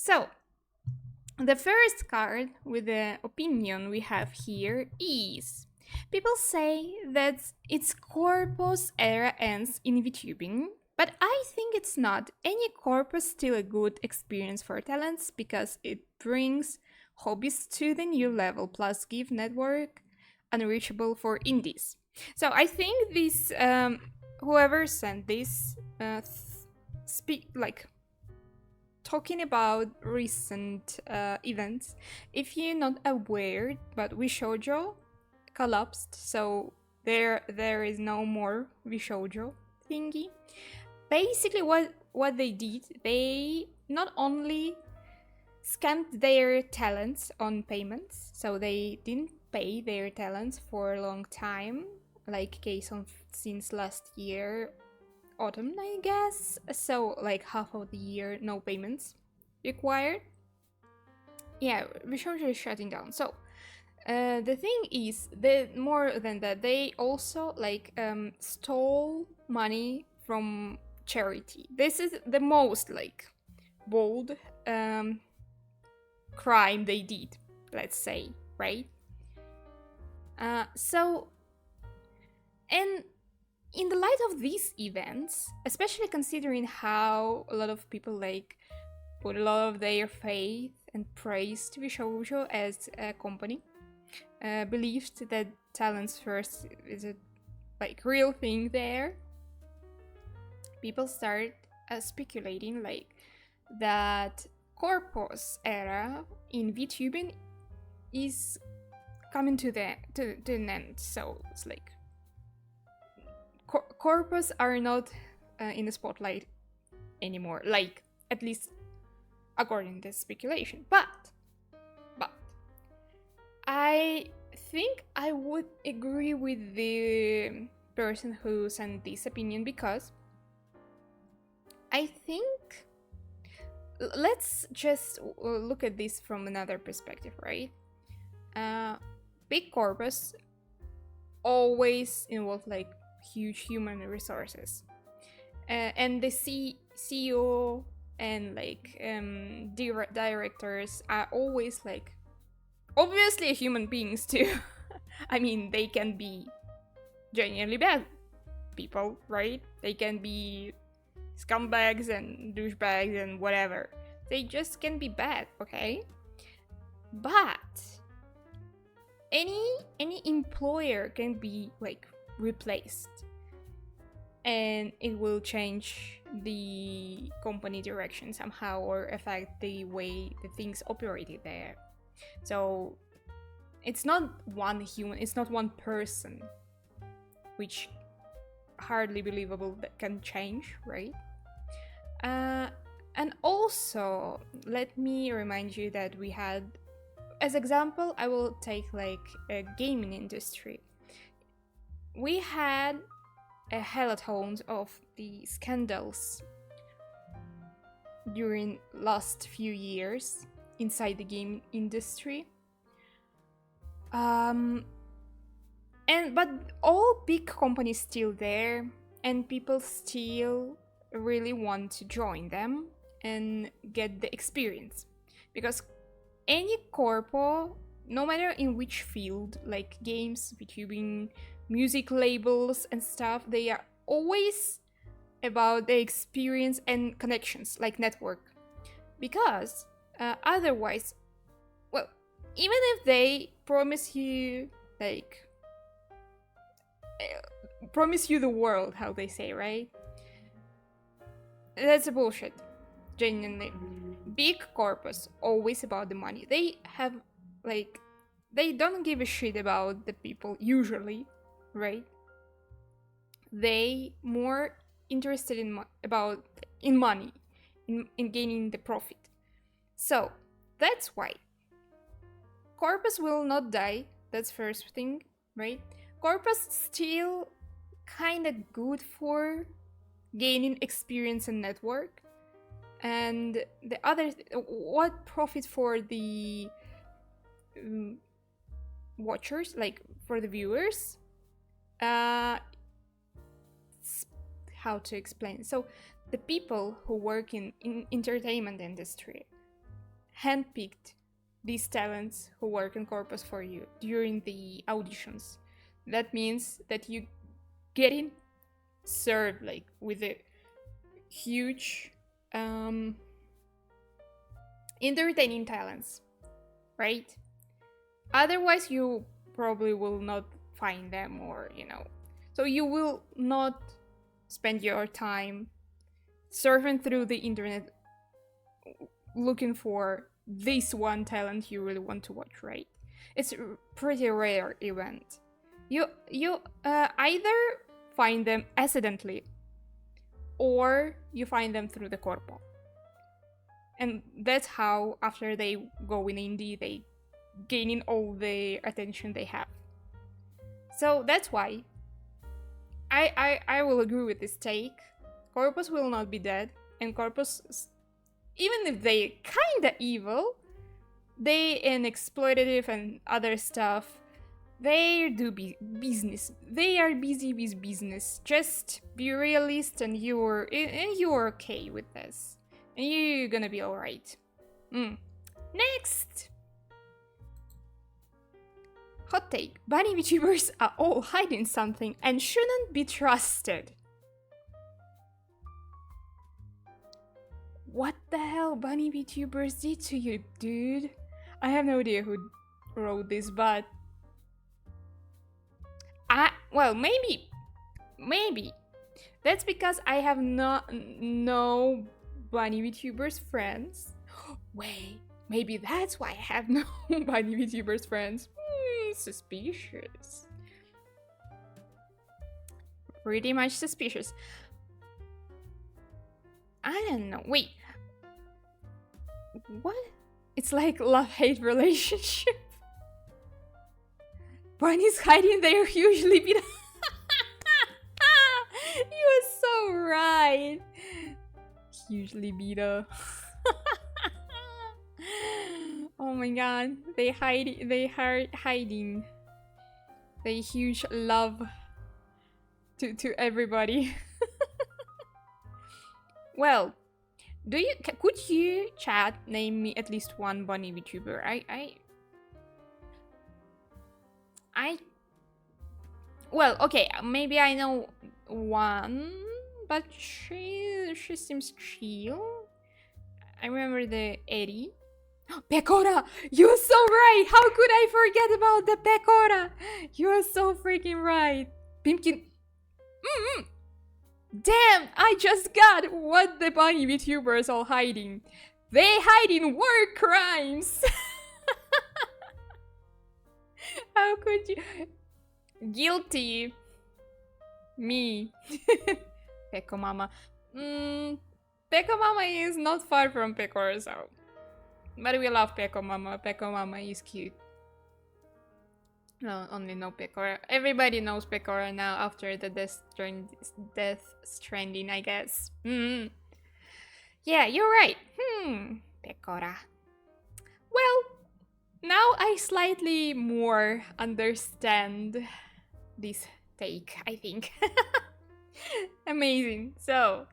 So, the first card with the opinion we have here is people say that its corpus era ends in VTubing, but I think it's not. Any corpus still a good experience for talents because it brings hobbies to the new level plus give network unreachable for indies. So I think this whoever sent this speak like talking about recent events. If you're not aware, but Wishoujo collapsed, so there is no more Wishoujo thingy. Basically, what they did, they not only scammed their talents on payments, so they didn't pay their talents for a long time, like case on since last year autumn, I guess. So like half of the year, no payments required. Yeah, Vishonja is shutting down. So the thing is, more than that, they also stole money from charity. This is the most bold crime they did. Let's say, right? So, and in the light of these events, especially considering how a lot of people put a lot of their faith and praise to Shoujo as a company, believed that talents first is a real thing there. People start speculating that corpus era in VTubing is coming to an end. So it's like corpus are not in the spotlight anymore, at least according to speculation. But I think I would agree with the person who sent this opinion, because I think let's just look at this from another perspective, right? Big corpus always involve huge human resources, and the CEO and directors are always obviously human beings too. I mean, they can be genuinely bad people, right? They can be scumbags and douchebags and whatever. They just can be bad, okay? But any employer can be replaced, and it will change the company direction somehow or affect the way the things operated there. So it's not one human, it's not one person, which hardly believable that can change, right? And also, let me remind you that we had, as example, I will take a gaming industry. We had a helltons of the scandals during last few years inside the game industry. But all big companies still there, and people still really want to join them and get the experience, because any corpo, no matter in which field, like games, VTubing, music labels and stuff, they are always about the experience and connections, like network. Because otherwise, well, even if they promise you promise you the world, how they say, right? That's a bullshit. Genuinely. Big corpus always about the money. They have they don't give a shit about the people usually, right? They more interested in money, in gaining the profit. So that's why corpus will not die. That's first thing, right? Corpus still kind of good for gaining experience and network. And the other, what profit for the watchers, for the viewers? How to explain? So the people who work in entertainment industry, handpicked these talents who work in corpus for you during the auditions. That means that you getting served like with a huge entertaining talents, right? Otherwise you probably will not find them, or so you will not spend your time surfing through the internet looking for this one talent you really want to watch, right? It's a pretty rare event. You either find them accidentally or you find them through the corpo. And that's how, after they go in indie, they gaining all the attention they have. So that's why I will agree with this take. Corpus will not be dead, and Corpus, even if they kinda evil, they and exploitative and other stuff, they do business. They are busy with business. Just be realist, and you're okay with this, and you're gonna be alright. Next. Hot take. Bunny VTubers are all hiding something and shouldn't be trusted. What the hell Bunny VTubers did to you, dude? I have no idea who wrote this, but well, maybe that's because I have no Bunny VTubers friends. Wait, maybe that's why I have no Bunny VTubers friends. Suspicious. Pretty much suspicious. I don't know. Wait. What? It's like love-hate relationship. Bunnies hiding their huge libido. You are so right. Huge libido. Oh my god. They are hiding their huge love to everybody. Well, could you, chat, name me at least one Bunny VTuber? Well, okay, maybe I know one, but she seems chill. I remember the Eddie. Pecora! You're so right! How could I forget about the Pecora? You're so freaking right. Pimpkin. Damn! I just got what the Bunny VTubers are hiding. They hiding war crimes! How could you? Guilty. Me. Peko Mama. Peko Mama is not far from Pecora, so. But we love Peko Mama. Peko Mama is cute. No, only know Pecora. Everybody knows Pecora now after the Death Stranding, I guess. Yeah, you're right. Pecora. Well, now I slightly more understand this take, I think. Amazing. So,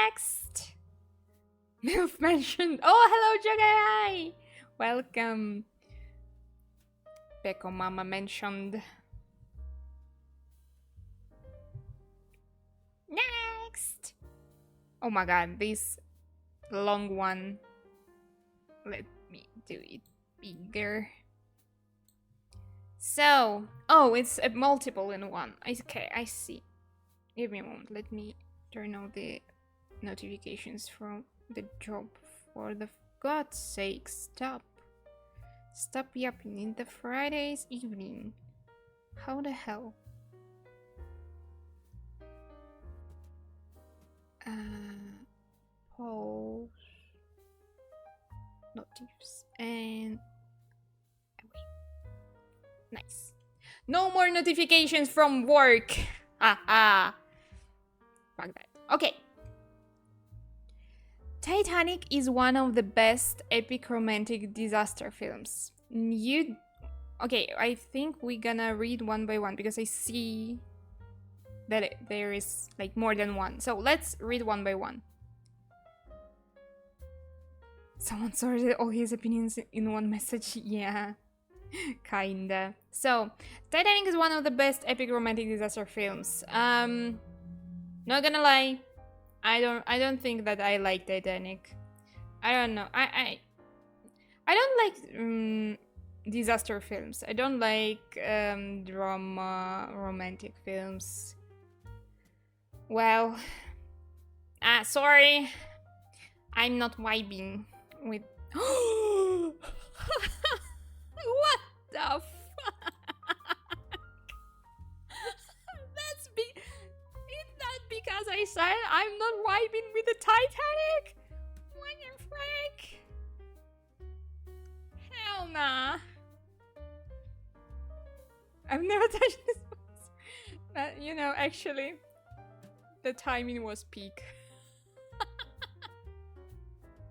next! MILF mentioned. Oh, hello, Jogai! Welcome. Peko Mama mentioned. Next! Oh my god, this long one. Let me do it bigger. So, oh, it's a multiple in one. Okay, I see. Give me a moment. Let me turn on the notifications from the job. For the God's sake, stop. Stop yapping in the Friday's evening. How the hell? Pause. Notifs. And wait. Nice. No more notifications from work. Fuck that. Okay. Titanic is one of the best epic romantic disaster films. Okay, I think we're gonna read one by one because I see that there is like more than one. So let's read one by one. Someone sorted all his opinions in one message. Yeah, kinda. So, Titanic is one of the best epic romantic disaster films. Not gonna lie, I don't think that I like Titanic. I don't know. I don't like disaster films. I don't like drama romantic films. Well, sorry, I'm not vibing with. What the fuck? It's not because I said I'm not vibing with the Titanic. What the frick? Hell nah. I've never touched this once. You know, actually, the timing was peak.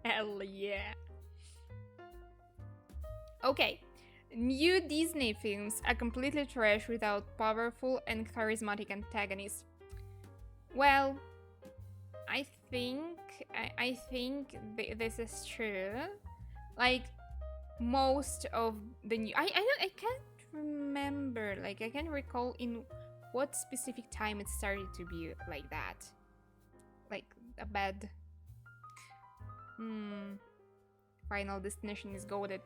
Hell yeah. Okay. New Disney films are completely trash without powerful and charismatic antagonists. Well, I think this is true. Like most of the new, I can't remember. Like I can't recall in what specific time it started to be like that. Like a bad. Final Destination is goated.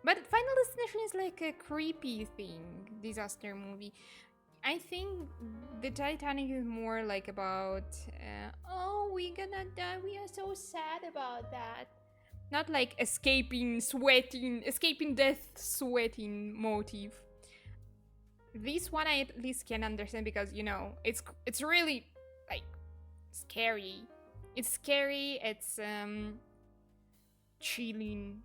But Final Destination is like a creepy thing, disaster movie. I think the Titanic is more like about, oh, we're gonna die, we are so sad about that. Not like escaping death, sweating motive. This one I at least can understand because, you know, it's really, like, scary. It's scary, it's, chilling.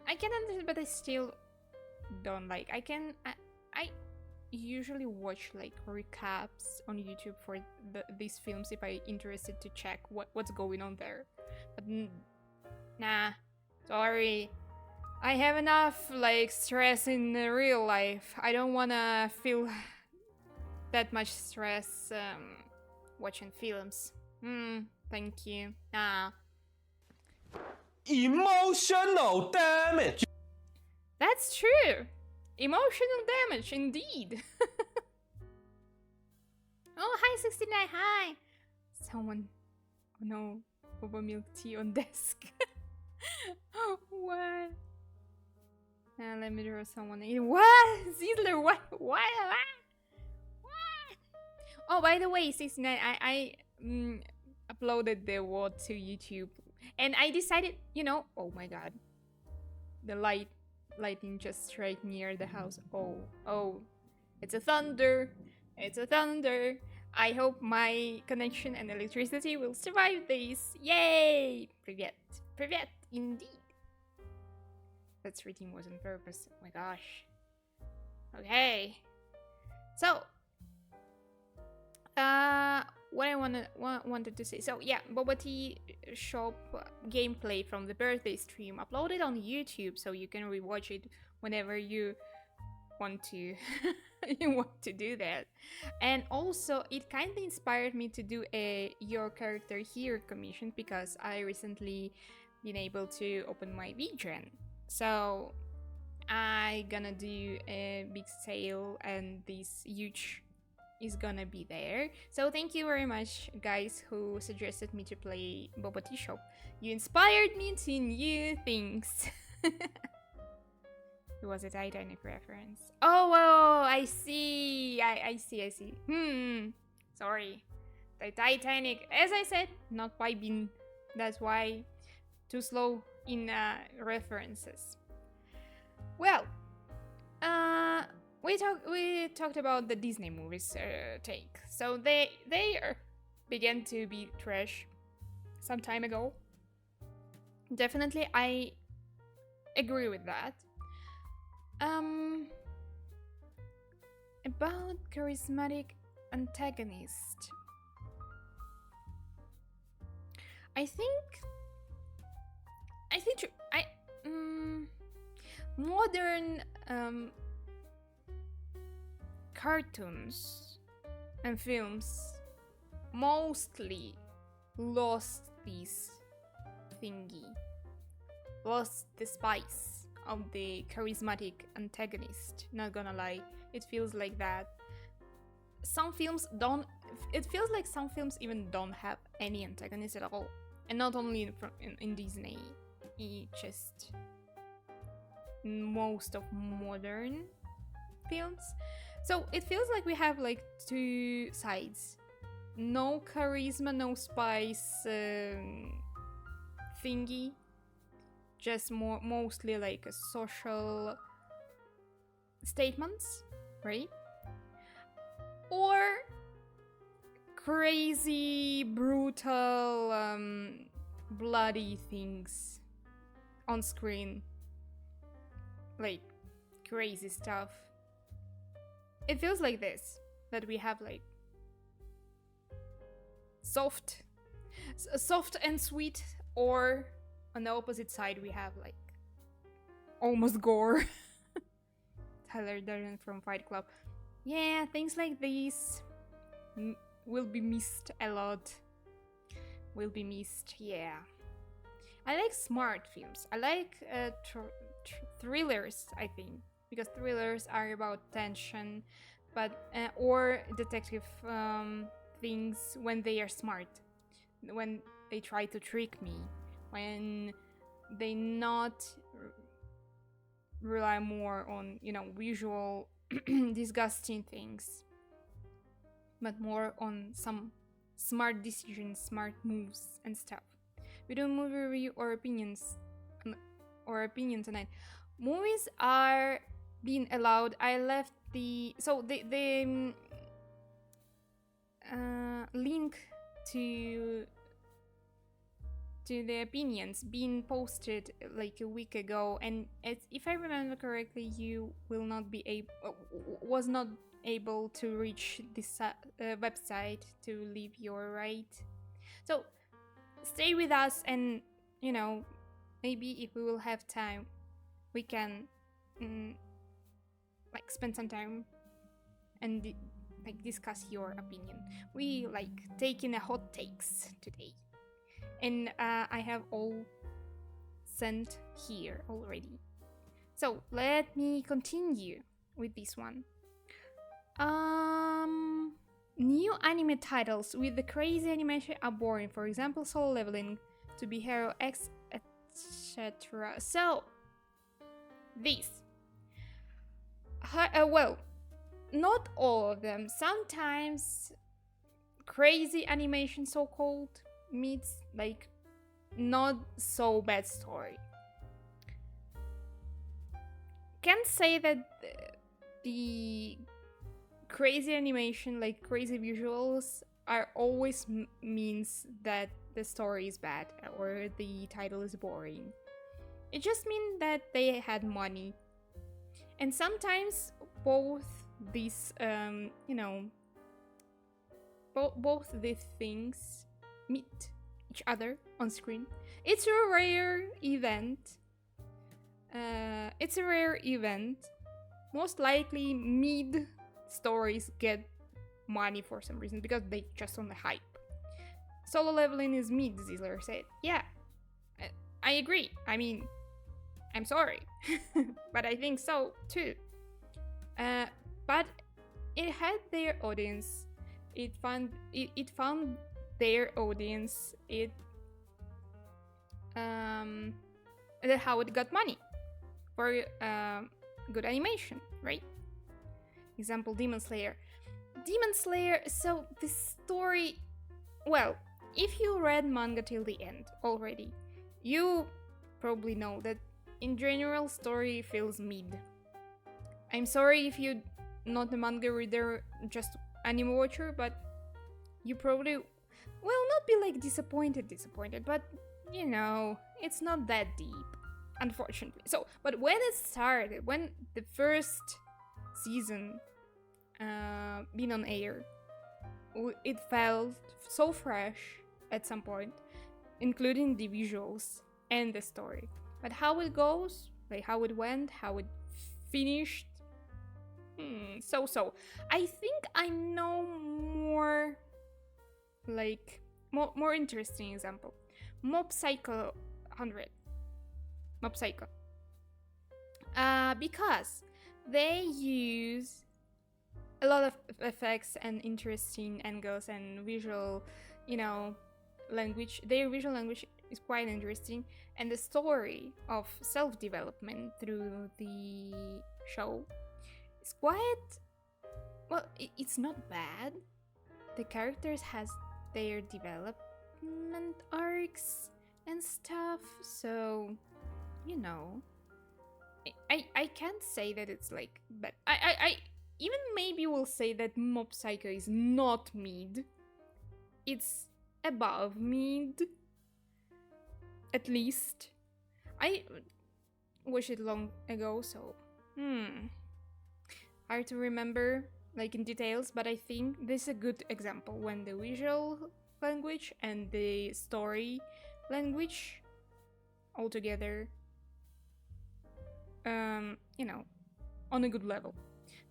I can understand, but I still don't like. I usually watch like recaps on YouTube for these films if I'm interested to check what's going on there. But nah, sorry. I have enough like stress in real life. I don't wanna feel that much stress watching films. Thank you. Nah. Emotional damage. That's true. Emotional damage, indeed. Oh, hi, 69. Hi. Someone. Oh no. Boba milk tea on desk. What? Let me draw someone. What? Ziedler, what? What? Oh, by the way, 69, I uploaded the VOD to YouTube. And I decided, you know, oh my god. The lightning just struck near the house. Oh. It's a thunder. It's a thunder. I hope my connection and electricity will survive this. Yay! Привет. Привет, indeed. That's written was on purpose. Oh my gosh. Okay. So, what I wanted to say. So yeah, Boba Tea shop gameplay from the birthday stream uploaded on YouTube, so you can rewatch it whenever you want to. You want to do that. And also, it kind of inspired me to do a Your Character Here commission because I recently been able to open my VGen. So I gonna do a big sale, and this huge is gonna be there. So thank you very much, guys, who suggested me to play Boba Tea Shop. You inspired me to new things. It was a Titanic reference. Oh, I see. I see. Sorry. The Titanic, as I said, not vibing. That's why too slow in references. Well, we talked about the Disney movies take. So they began to be trash some time ago. Definitely, I agree with that. About charismatic antagonist, I think modern cartoons and films mostly lost this thingy lost the spice of the charismatic antagonist. Not gonna lie, it feels like that. Some films don't. It feels like some films even don't have any antagonist at all, and not only in Disney. Just most of modern films. So it feels like we have like two sides. No charisma, no spice thingy. Just mostly like a social statements, right? Or crazy, brutal, bloody things on screen. Like crazy stuff. It feels like this, that we have like soft and sweet, or on the opposite side we have like almost gore. Tyler Durden from Fight Club. Yeah, things like these will be missed a lot. Will be missed, yeah. I like smart films. I like thrillers, I think, because thrillers are about tension, but or detective things when they are smart, when they try to trick me, when they not rely more on, you know, visual disgusting things, but more on some smart decisions, smart moves and stuff. We do movie review or opinions tonight. Movies are being allowed. I left the link to the opinions being posted like a week ago, and if I remember correctly, you will not be was not able to reach this website to leave your rate. So stay with us, and you know, maybe if we will have time, we can like spend some time and like discuss your opinion. We like taking a hot takes today, and I have all sent here already. So let me continue with this one. New anime titles with the crazy animation are boring. For example, Solo Leveling, To Be Hero X, etc. So this, well, not all of them. Sometimes crazy animation, so-called, meets like not so bad story. Can't say that the crazy animation, like crazy visuals, are always means that the story is bad or the title is boring. It just means that they had money, and sometimes both these both these things meet each other on screen. It's a rare event. Most likely mid stories get money for some reason because they just on the hype. Solo Leveling is mid, Ziller said. Yeah, I agree. I mean, I'm sorry, but I think so too. But it had their audience. It found their audience. That's how it got money for good animation, right? Example, Demon Slayer. So the story, well, if you read manga till the end already, you probably know that in general story feels mid. I'm sorry if you're not a manga reader, just anime watcher, but you probably will not be like disappointed, but you know, it's not that deep, unfortunately. So, but when it started, when the first season been on air, it felt so fresh at some point, including the visuals and the story. But how it goes, like how it went, how it finished, so. I think I know more, like, more interesting example. Mob Psycho 100. Mob Psycho. Because they use a lot of effects and interesting angles and visual, language. Their visual language is quite interesting, and the story of self-development through the show is quite well. It's not bad. The characters has their development arcs and stuff, so I can't say that it's like bad. I even maybe will say that Mob Psycho is not mid. It's above mid. At least. I watched it long ago, so hard to remember like in details, but I think this is a good example when the visual language and the story language all together on a good level.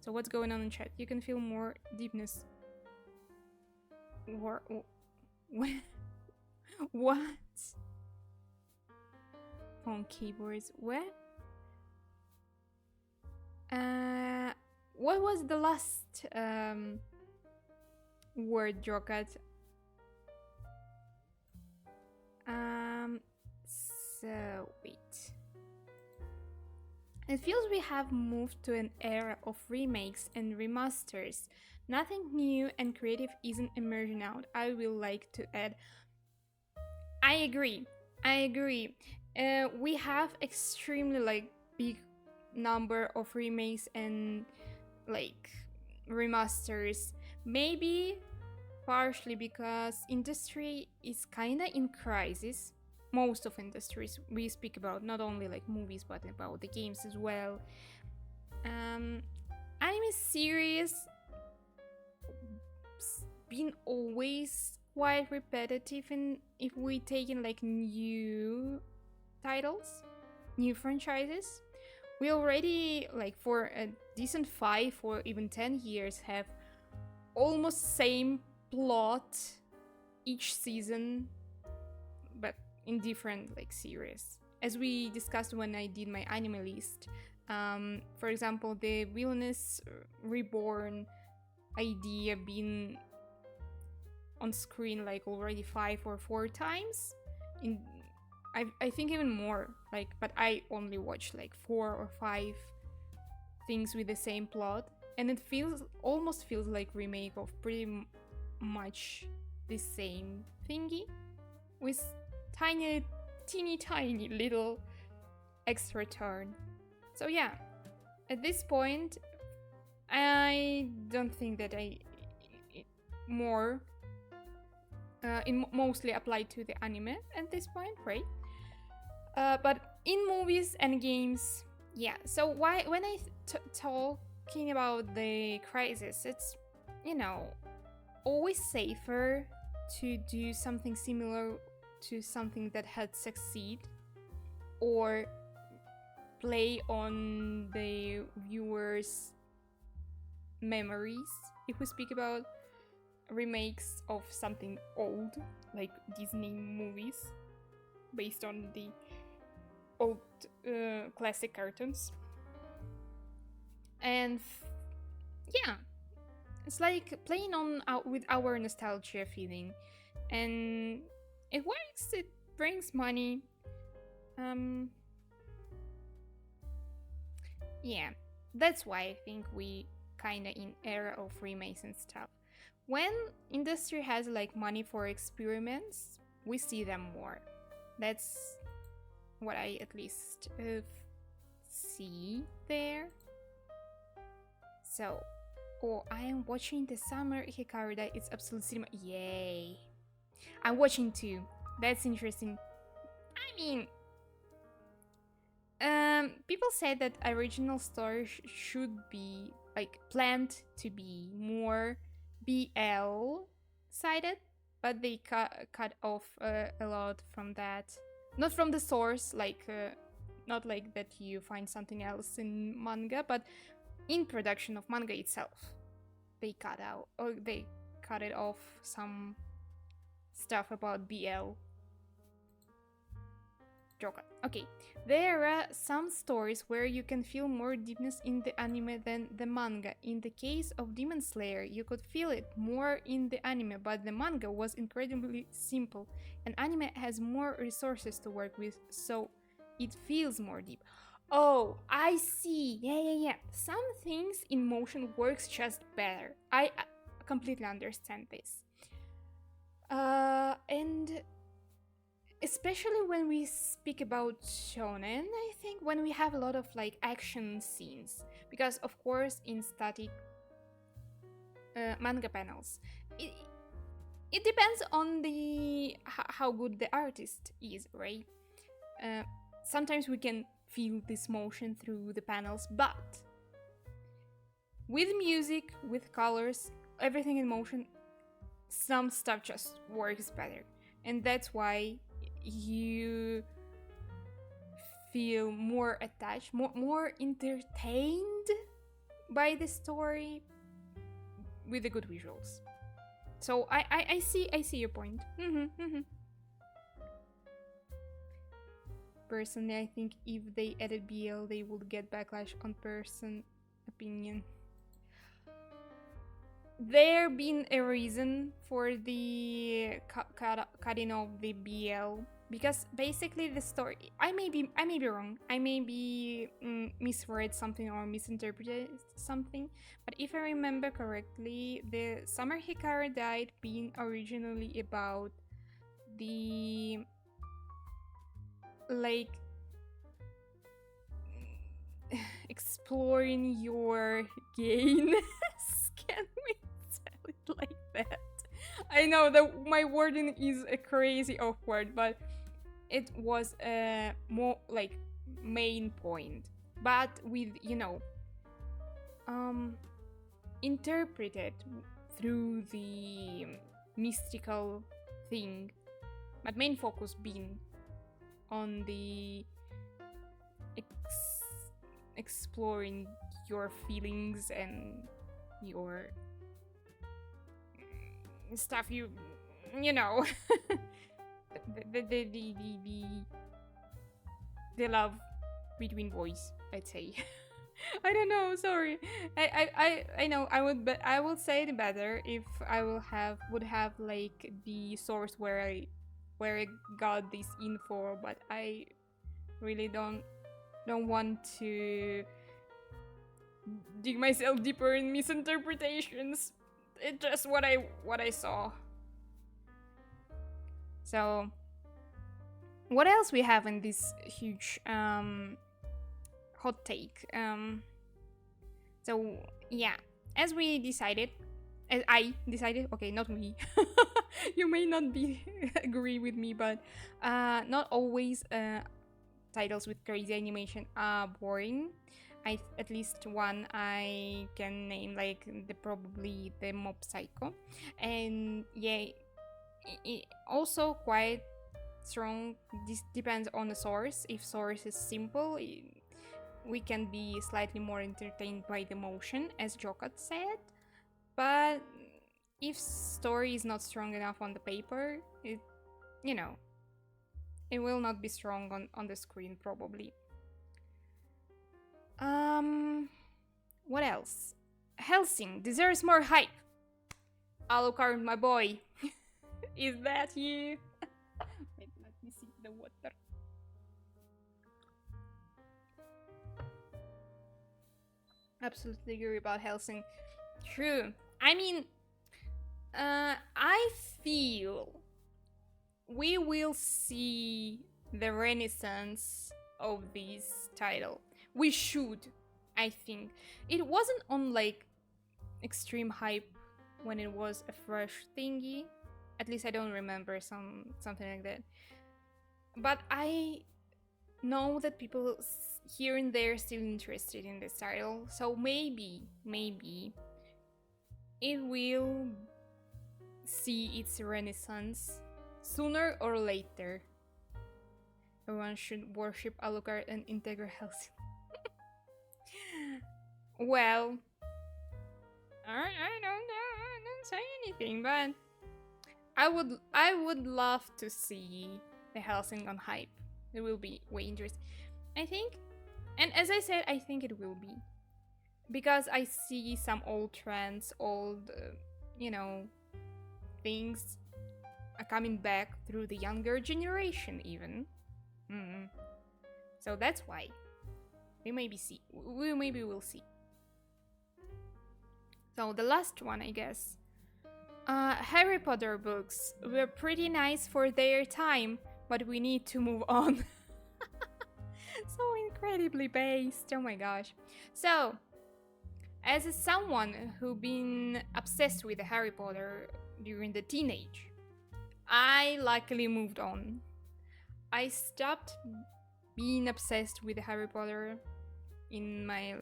So what's going on in chat? You can feel more deepness. What? On keyboards. What? What was the last word, Drokat? So wait. It feels we have moved to an era of remakes and remasters. Nothing new and creative isn't emerging out. I will like to add. I agree. We have extremely big number of remakes and remasters. Maybe partially because industry is kinda in crisis. Most of industries we speak about, not only movies but about the games as well. Anime series been always quite repetitive, and if we take in new titles, new franchises, we already for a decent 5 or even 10 years have almost same plot each season, but in different series. As we discussed when I did my anime list, for example, the Villainous Reborn idea been on screen already 5 or 4 times. I think even more. But I only watched 4 or 5 things with the same plot, and it almost feels like remake of pretty much the same thingy, with teeny tiny little extra turn. So yeah, at this point, I don't think that mostly applied to the anime at this point, right? But in movies and games, yeah. So when I talking about the crisis, it's always safer to do something similar to something that had succeed, or play on the viewers' memories. If we speak about remakes of something old, like Disney movies based on the old classic cartoons, and yeah, it's like playing on with our nostalgia feeling, and it works. It brings money. Yeah, that's why I think we kinda in era of remakes and stuff. When industry has money for experiments, we see them more. That's what I at least see there. So, I am watching the Summer Hikaru that it's absolute cinema. Yay! I'm watching too. That's interesting. I mean, people say that original story should be planned to be more BL sided, but they cut off a lot from that. Not from the source, not that you find something else in manga, but in production of manga itself, they cut it off some stuff about BL. Joker. Okay, there are some stories where you can feel more deepness in the anime than the manga. In the case of Demon Slayer, you could feel it more in the anime, but the manga was incredibly simple, and anime has more resources to work with, so it feels more deep. Oh, I see. Yeah. Some things in motion works just better. I completely understand this. And especially when we speak about shonen, I think when we have a lot of like action scenes, because of course in static manga panels, it depends on the how good the artist is, right? Sometimes we can feel this motion through the panels, but with music, with colors, everything in motion, some stuff just works better, and that's why you feel more attached, more entertained by the story with the good visuals. So I see your point. Personally, I think if they added BL, they would get backlash on person opinion. There been a reason for the cutting of the BL, because basically the story, I may be wrong, I may be misread something or misinterpreted something, but if I remember correctly, the Summer Hikaru died being originally about the like exploring your gayness. Can we tell it like that? I know that my wording is a crazy awkward, but it was a more like main point, but with interpreted through the mystical thing, but main focus being on the exploring your feelings and your stuff, you know. the love between boys, I'd say. I don't know, sorry. I know I would say it better if I would have like the source where I got this info, but I really don't want to dig myself deeper in misinterpretations. It's just what I saw. So what else we have in this huge hot take? So yeah, as we decided, as I decided, okay, not me. You may not be agree with me, but not always titles with crazy animation are boring. At least one I can name, like probably the Mob Psycho, and yeah, it also quite strong. This depends on the source. If source is simple, we can be slightly more entertained by the motion, as Jokat said. But if story is not strong enough on the paper, it will not be strong on the screen probably. What else? Hellsing deserves more hype. Alucard, my boy. Is that you? Wait, let me see the water. Absolutely agree about Hellsing. True. I mean, I feel we will see the renaissance of this title. We should, I think. It wasn't on like extreme hype when it was a fresh thingy. At least I don't remember something like that. But I know that people here and there are still interested in this title, so maybe it will see its renaissance sooner or later. Everyone should worship Alucard and integrate Hellsing. Well, I don't say anything, but I would love to see the Hellsing on hype. It will be way interesting. I think, and as I said, I think it will be. Because I see some old trends, old, things are coming back through the younger generation, even. So that's why we maybe will see. So the last one, I guess. Harry Potter books were pretty nice for their time, but we need to move on. So incredibly based. Oh my gosh. So, as someone who been obsessed with Harry Potter during the teenage, I luckily moved on. I stopped being obsessed with Harry Potter in my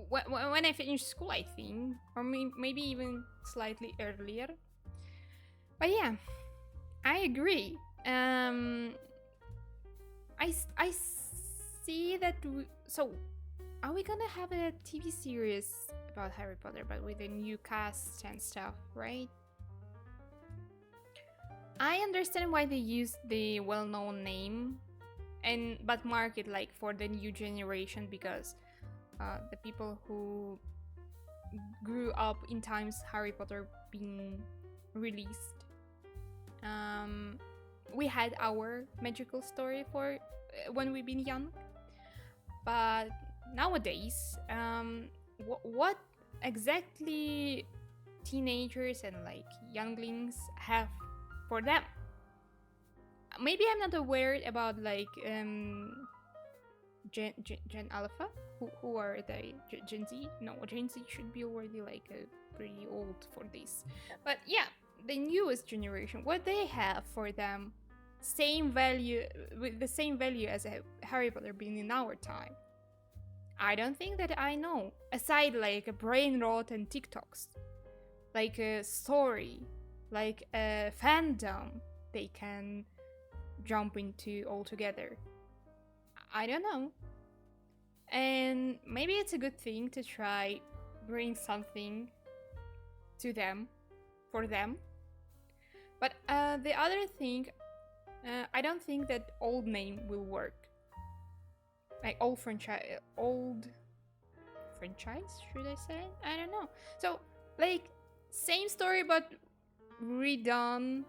when I finished school, I think, or maybe even slightly earlier. But yeah, I agree. I see that. So, are we gonna have a TV series about Harry Potter, but with a new cast and stuff, right? I understand why they use the well-known name, but market for the new generation, because the people who grew up in times Harry Potter being released, we had our magical story for when we've been young, but nowadays, what exactly teenagers and younglings have for them? Maybe I'm not aware about Gen Alpha. Who are they? Gen Z? No, Gen Z should be already pretty old for this. But yeah, the newest generation, what they have for them, same value, with the same value as Harry Potter being in our time. I don't think that I know. Aside a brain rot and TikToks, a story, a fandom they can jump into altogether. I don't know. And maybe it's a good thing to try bring something to them, for them. But the other thing, I don't think that old name will work. Old franchise, should I say? I don't know. So, same story but redone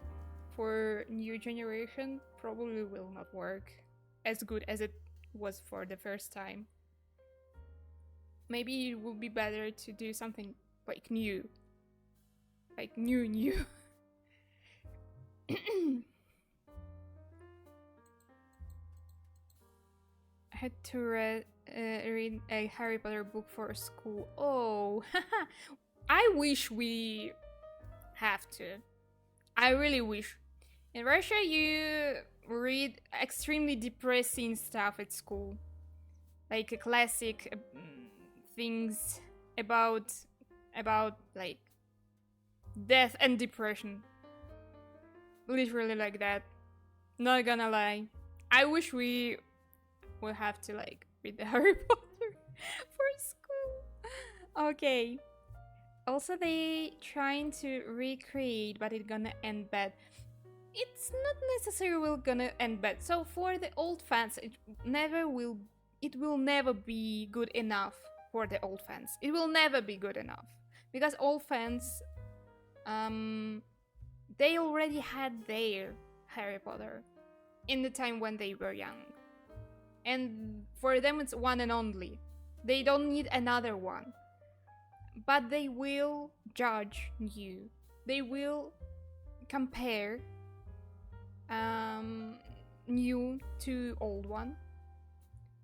for new generation probably will not work as good as it was for the first time. Maybe it would be better to do something new. New. I had to read a Harry Potter book for school. Oh, I wish we have to. I really wish. In Russia, you read extremely depressing stuff at school. Classic things about death and depression. Literally like that. Not gonna lie. I wish we will have to read the Harry Potter for school. Okay. Also, they trying to recreate, but it's gonna end bad. It's not necessarily gonna end bad. So for the old fans, it will never be good enough for the old fans. It will never be good enough, because old fans, they already had their Harry Potter in the time when they were young. And for them, it's one and only. They don't need another one. But they will judge you. They will compare new to old one.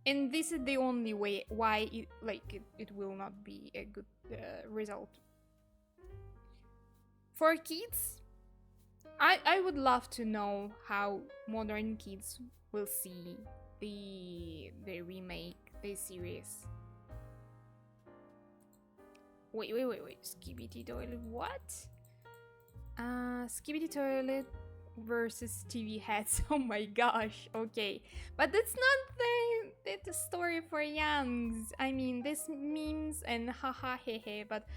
And this is the only way why it will not be a good result. For kids, I would love to know how modern kids will see the remake, the series. Wait. Skibidi Toilet, what? Skibidi Toilet versus TV Heads. Oh my gosh, okay. But that's not the story for youngs. I mean, this memes and haha hehe, but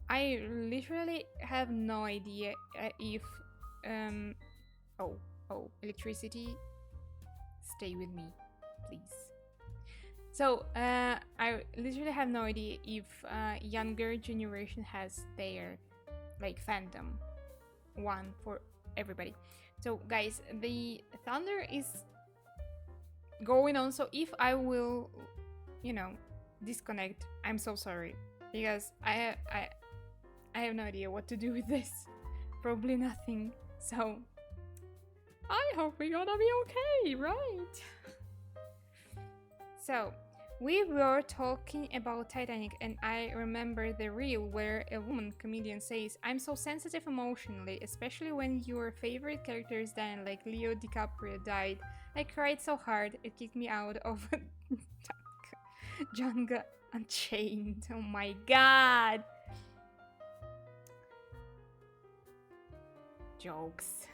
I literally have no idea if electricity stay with me, please. So, I literally have no idea if younger generation has their like fandom one for everybody. So, guys, the thunder is going on. So, if I will, disconnect, I'm so sorry because I have no idea what to do with this. Probably nothing. So, I hope we're gonna be okay, right? So, we were talking about Titanic, and I remember the reel where a woman comedian says, "I'm so sensitive emotionally, especially when your favorite characters die, like Leo DiCaprio died. I cried so hard, it kicked me out of Django Unchained. Oh my god! Jokes.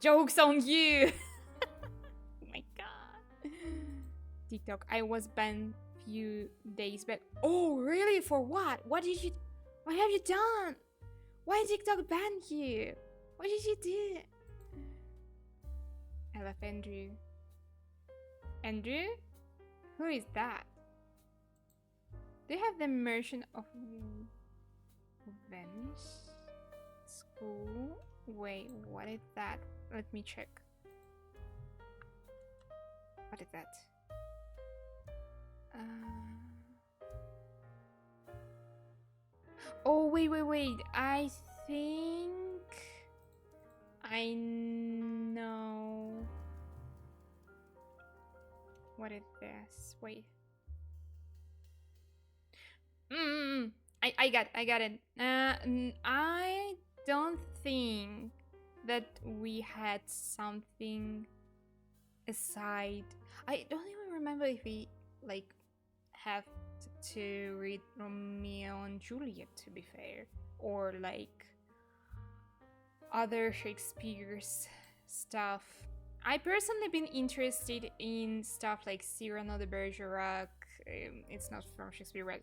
Jokes on you! Oh my god. TikTok, I was banned few days back. Oh, really? For what? What have you done? Why did TikTok ban you? What did you do? I love Andrew. Andrew? Who is that? Do you have the merchant of Venice? School? Wait, what is that? Let me check. What is that? Oh, wait. I think I know. What is this? Wait. I got it. I don't think that we had something aside. I don't even remember if we like have to read Romeo and Juliet, to be fair, or like other Shakespeare's stuff. I personally been interested in stuff like Cyrano de Bergerac. It's not from Shakespeare, but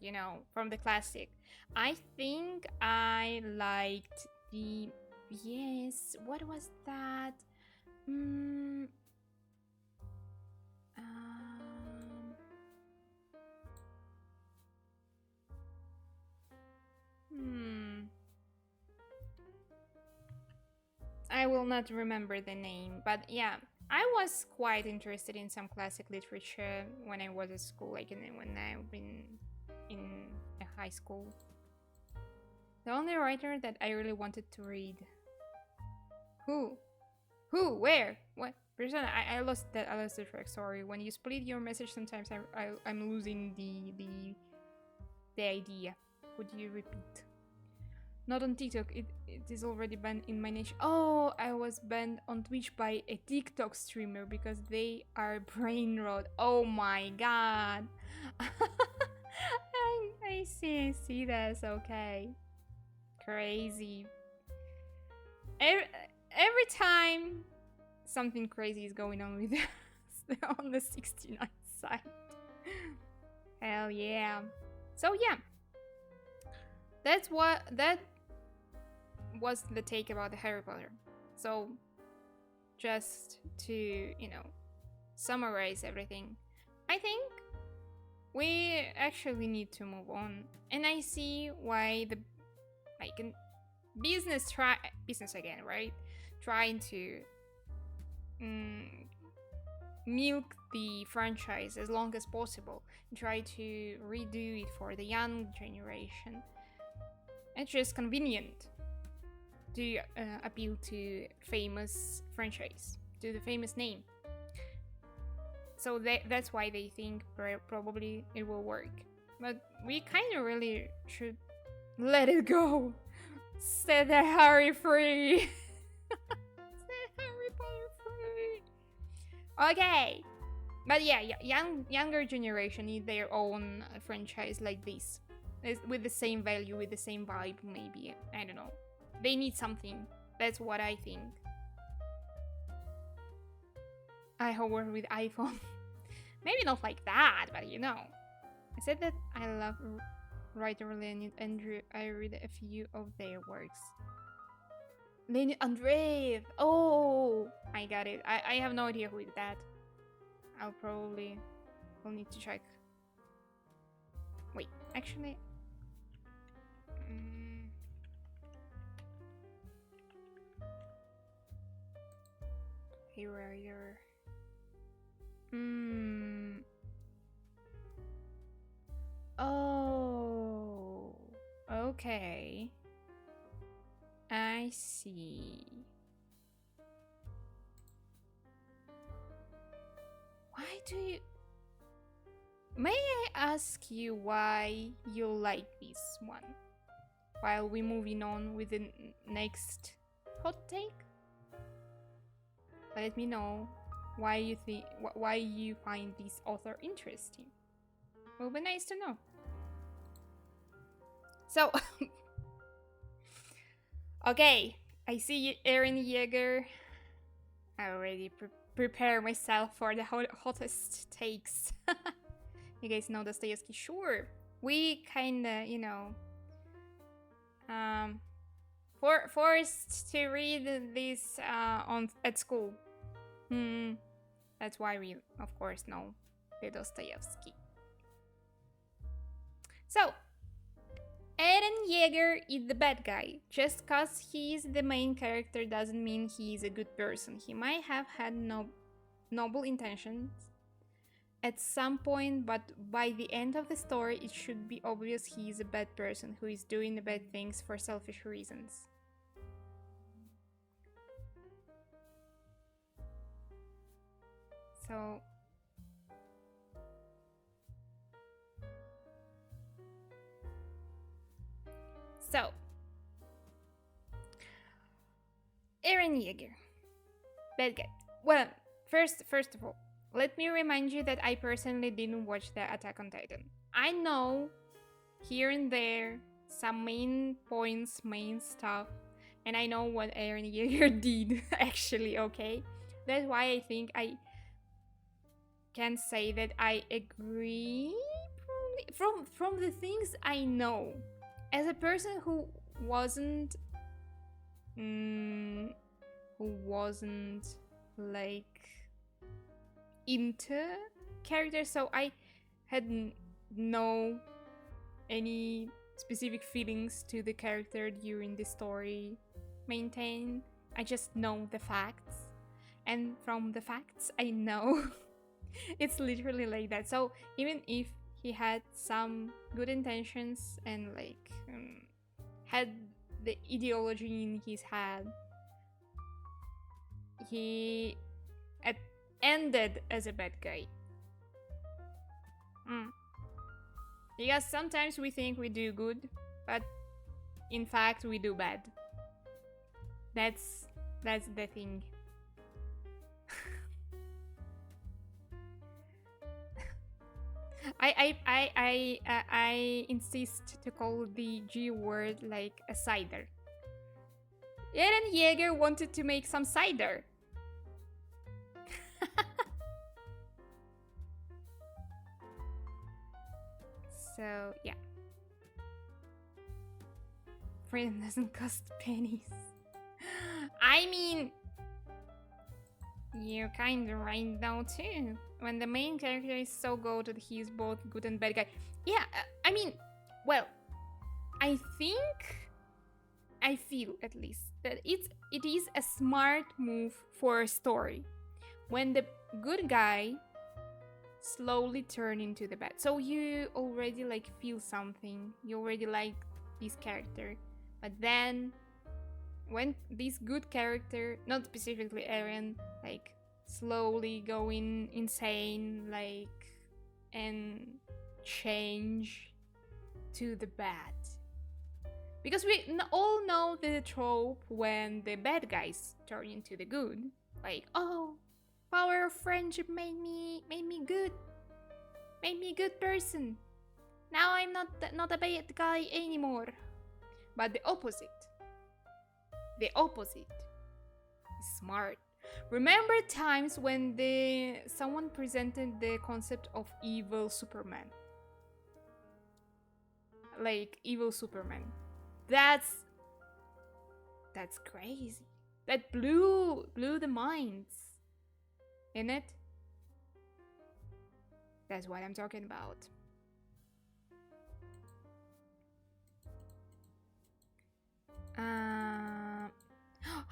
from the classic. I think I liked the what was that? I will not remember the name, but yeah, I was quite interested in some classic literature when I was at school, like when I've been in a high school. The only writer that I really wanted to read. Who? Where? What? Person? I lost that. I lost the track. Sorry. When you split your message, sometimes I'm losing the idea. Could you repeat? Not on TikTok. It is already banned in my nation. Oh, I was banned on Twitch by a TikTok streamer because they are brain rot. Oh my god. I see that's okay. Crazy. Every time something crazy is going on with us on the 69 side. Hell yeah. So yeah. That was the take about the Harry Potter. So just to, summarize everything, I think we actually need to move on. And I see why the business again, right? Trying to milk the franchise as long as possible and try to redo it for the young generation. It's just convenient to appeal to famous franchise, to the famous name. So that's why they think probably it will work. But we kind of really should let it go. Set the Harry free. Set Harry Potter free. Okay. But yeah, younger generation need their own franchise like this. With the same value, with the same vibe, maybe. I don't know. They need something. That's what I think. I hover with iPhone. Maybe not like that, but I said that I love writer Leonid Andrew. I read a few of their works. Leonid Andreev! Oh! I got it. I have no idea who is that. I'll need to check. Wait, actually. Here. Oh, okay. I see. Why do you... May I ask you why you like this one? While we moving on with the next hot take? Let me know why you think, why you find this author interesting. It would be nice to know. So, okay, I see you, Eren Yeager. I already prepare myself for the hottest takes. You guys know Dostoevsky? Sure. We kinda, you know, forced to read this at school. That's why we, of course, know the Dostoevsky. So, Eren Yeager is the bad guy. Just cause he's the main character doesn't mean he's a good person. He might have had noble intentions at some point, but by the end of the story, it should be obvious he's a bad person who is doing the bad things for selfish reasons. So... Eren Yeager. Bad guy. Well, first of all, let me remind you that I personally didn't watch the Attack on Titan. I know here and there some main points, main stuff, and I know what Eren Yeager did actually, okay? That's why I think I can say that I agree from the things I know. As a person who wasn't like into characters, so I had no any specific feelings to the character during the story maintained. I just know the facts, and from the facts I know it's literally like that. So even if he had some good intentions and like had the ideology in his head, he ended as a bad guy. Because sometimes we think we do good, but in fact we do bad. That's the thing. I insist to call the G word like a cider. Eren Yeager wanted to make some cider. So yeah, freedom doesn't cost pennies. I mean, you're kinda right though too. When the main character is so good that he's both good and bad guy. Yeah, I mean, well, I feel at least that it is a smart move for a story when the good guy slowly turn into the bad. So you already like feel something, you already like this character, but then when this good character, not specifically Eren, like slowly going insane, like, and change to the bad. Because we all know the trope when the bad guys turn into the good, like, oh, power of friendship made me good, made me a good person. Now I'm not a bad guy anymore. But the opposite is smart. Remember times when someone presented the concept of evil Superman? Like evil Superman. That's crazy. That blew the minds, innit? That's what I'm talking about.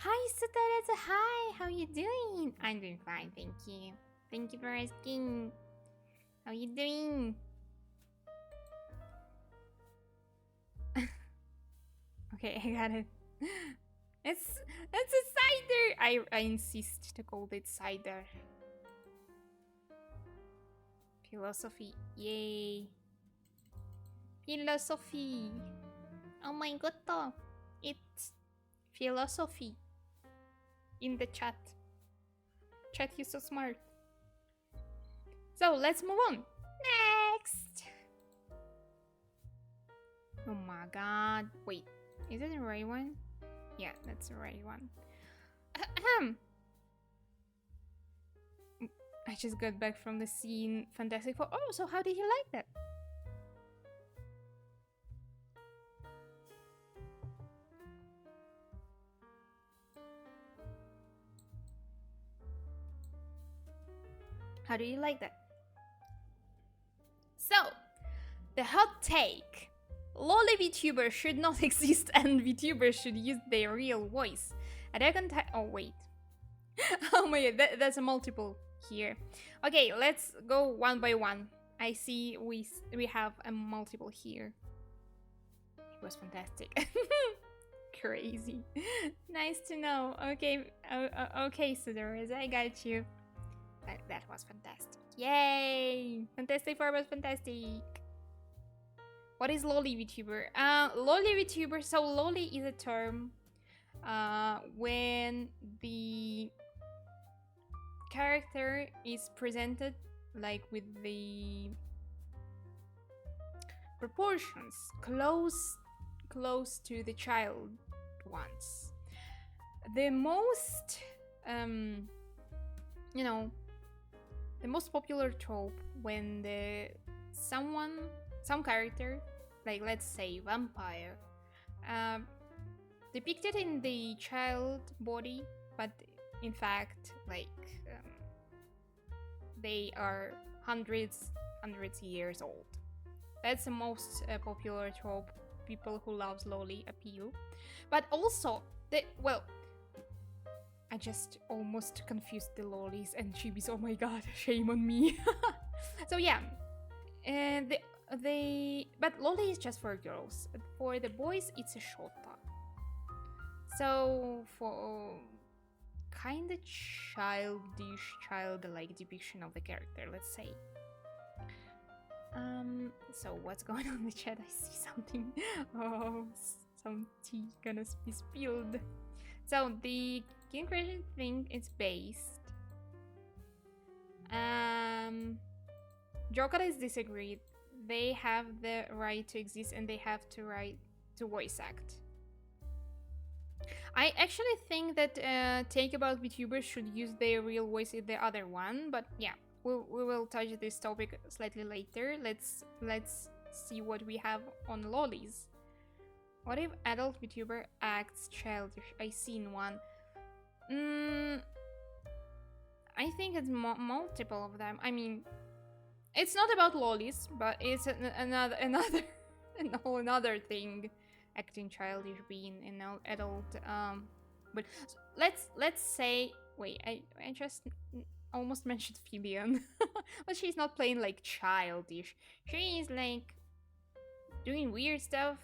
Hi, Sutareta. Hi, how you doing? I'm doing fine, thank you. Thank you for asking. How you doing? Okay, I got it. It's a cider. I insist to call it cider. Philosophy, yay! Philosophy. Oh my god, it's philosophy. In the chat. Chat, you so smart. So let's move on. Next. Oh my god. Wait, is it the right one? Yeah, that's the right one. I just got back from the scene Fantastic Four. Oh, so how did you like that? How do you like that? So, the hot take. Loli VTubers should not exist and VTubers should use their real voice. Oh wait. Oh my god, that's a multiple here. Okay, let's go one by one. I see we have a multiple here. It was fantastic. Crazy. Nice to know. Okay, okay, Sudoris, I got you. That was fantastic. Yay! Fantastic Four was fantastic. What is Loli VTuber? Loli VTuber. So Loli is a term when the character is presented like with the proportions close to the child ones. The most you know, the most popular trope when some character, like let's say vampire, depicted in the child body, but in fact like they are hundreds years old. That's the most popular trope people who loves Loli appeal. But also I just almost confused the lolis and chibis. Oh my god, shame on me. So yeah, but loli is just for girls. For the boys, it's a shota. So for kind of childlike depiction of the character, let's say. So what's going on in the chat? I see something. Oh, some tea gonna be spilled. So the game creation thing is based. Jokara is disagreed. They have the right to exist and they have to right to voice act. I actually think that Take About VTubers should use their real voice in the other one, but yeah, we will touch this topic slightly later. Let's see what we have on lolis. What if adult VTuber acts childish? I seen one. I think it's multiple of them. I mean, it's not about lolis, but it's another thing. Acting childish, being an adult. But let's say, wait, I just almost mentioned Filion, but she's not playing like childish. She is like doing weird stuff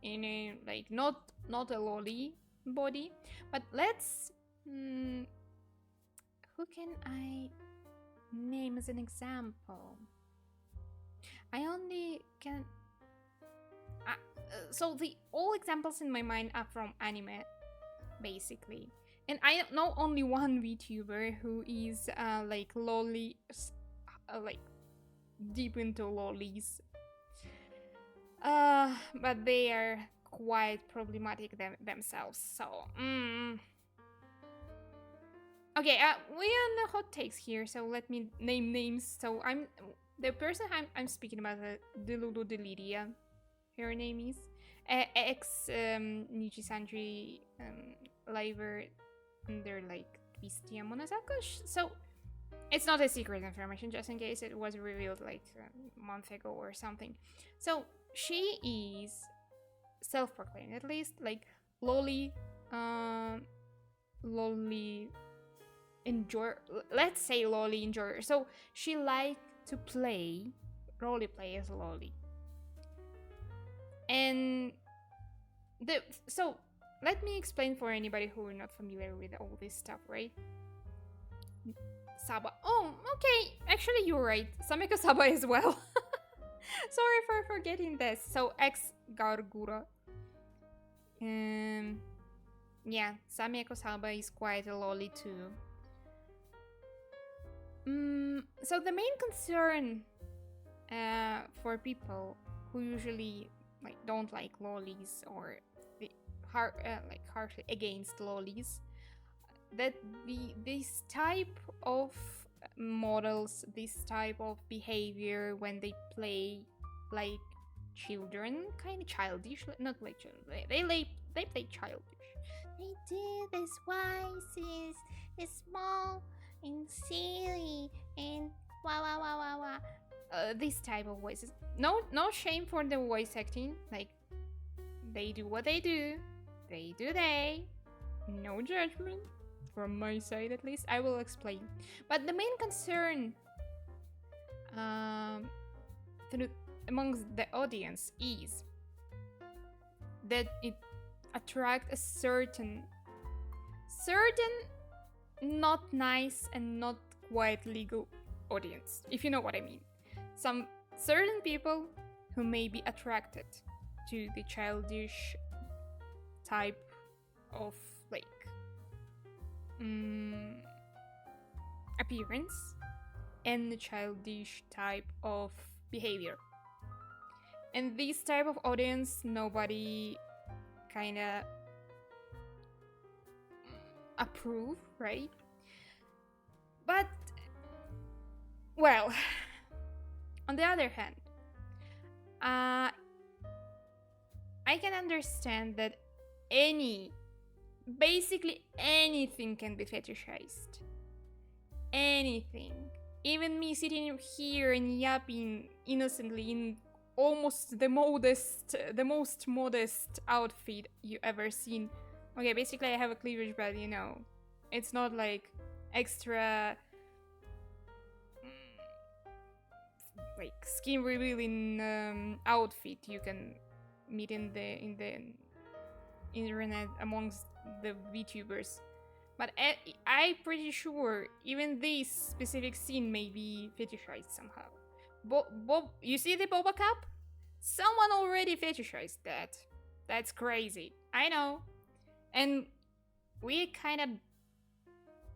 in a like not a loli body. But let's who can I name as an example? I only can. So all examples in my mind are from anime, basically, and I know only one VTuber who is like loli, like deep into lolis. But they are quite problematic themselves. So, okay, we are on the hot takes here. So let me name names. So the person I'm speaking about, Delulu Deliria. Her name is ex Nichi-Sanji liver under like Twistia Monazaka. So It's not a secret information, just in case it was revealed like a month ago or something. So she is self-proclaimed, at least, like Loli, Loli enjoyer. Let's say Loli enjoyer. So she liked to play, role play as Loli, and so let me explain for anybody who are not familiar with all this stuff, right? Saba. Oh, okay. Actually, you're right. Sameko Saba as well. Sorry for forgetting this. So, ex Gargura. Yeah, Sameko Saba is quite a lolly too. So the main concern for people who usually like don't like lollies or like harshly against lollies, that this type of models, this type of behavior when they play like children, kind of childish, not like children, they play childish. They do this voices, it's small and silly and wah. This type of voices. No shame for the voice acting. Like they do what they do. They do they. No judgment from my side, at least. I will explain. But the main concern amongst the audience is that it attracts a certain not nice and not quite legal audience, if you know what I mean. Some certain people who may be attracted to the childish type of like appearance and the childish type of behavior. And this type of audience, nobody kind of approve, right? But, well, on the other hand, I can understand that basically anything can be fetishized. Anything. Even me sitting here and yapping innocently in almost the most modest outfit you ever seen. Okay, basically I have a cleavage, but you know, it's not like extra like skin revealing outfit you can meet in the internet amongst the VTubers. But I'm pretty sure even this specific scene may be fetishized somehow. You see the boba cup? Someone already fetishized that. That's crazy. I know. And we kind of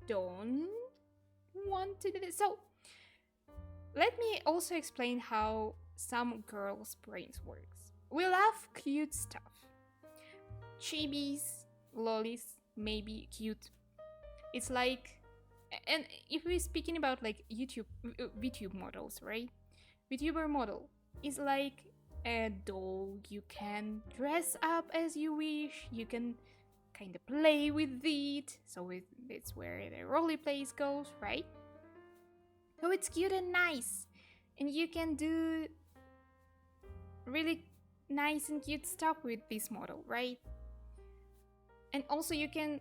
don't want to do this. So, let me also explain how some girls' brains works. We love cute stuff. Chibis, lolis, maybe cute. It's like, and if we're speaking about like VTube models, right? VTuber model is like a doll. You can dress up as you wish. You can kind of play with it. So it's where the role plays goes, right? So it's cute and nice. And you can do really nice and cute stuff with this model, right? And also you can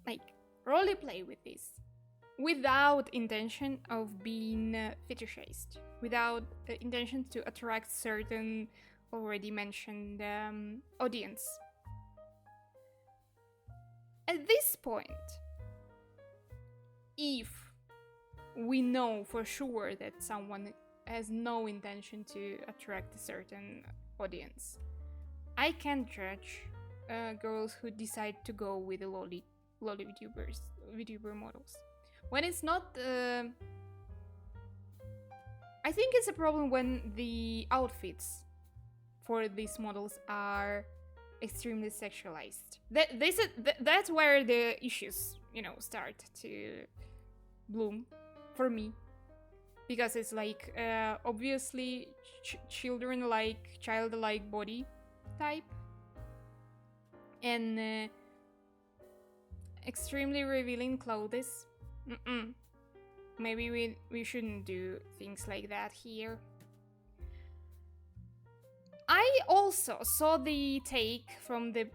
like role play with this without intention of being fetishized, without intention to attract certain already mentioned audience. At this point, if we know for sure that someone has no intention to attract a certain audience, I can't judge girls who decide to go with the Loli VTuber models. When it's not, I think it's a problem when the outfits for these models are extremely sexualized. That's where the issues, start to bloom for me, because it's like obviously childlike body type and extremely revealing clothes. maybe we shouldn't do things like that here. I also saw the take from the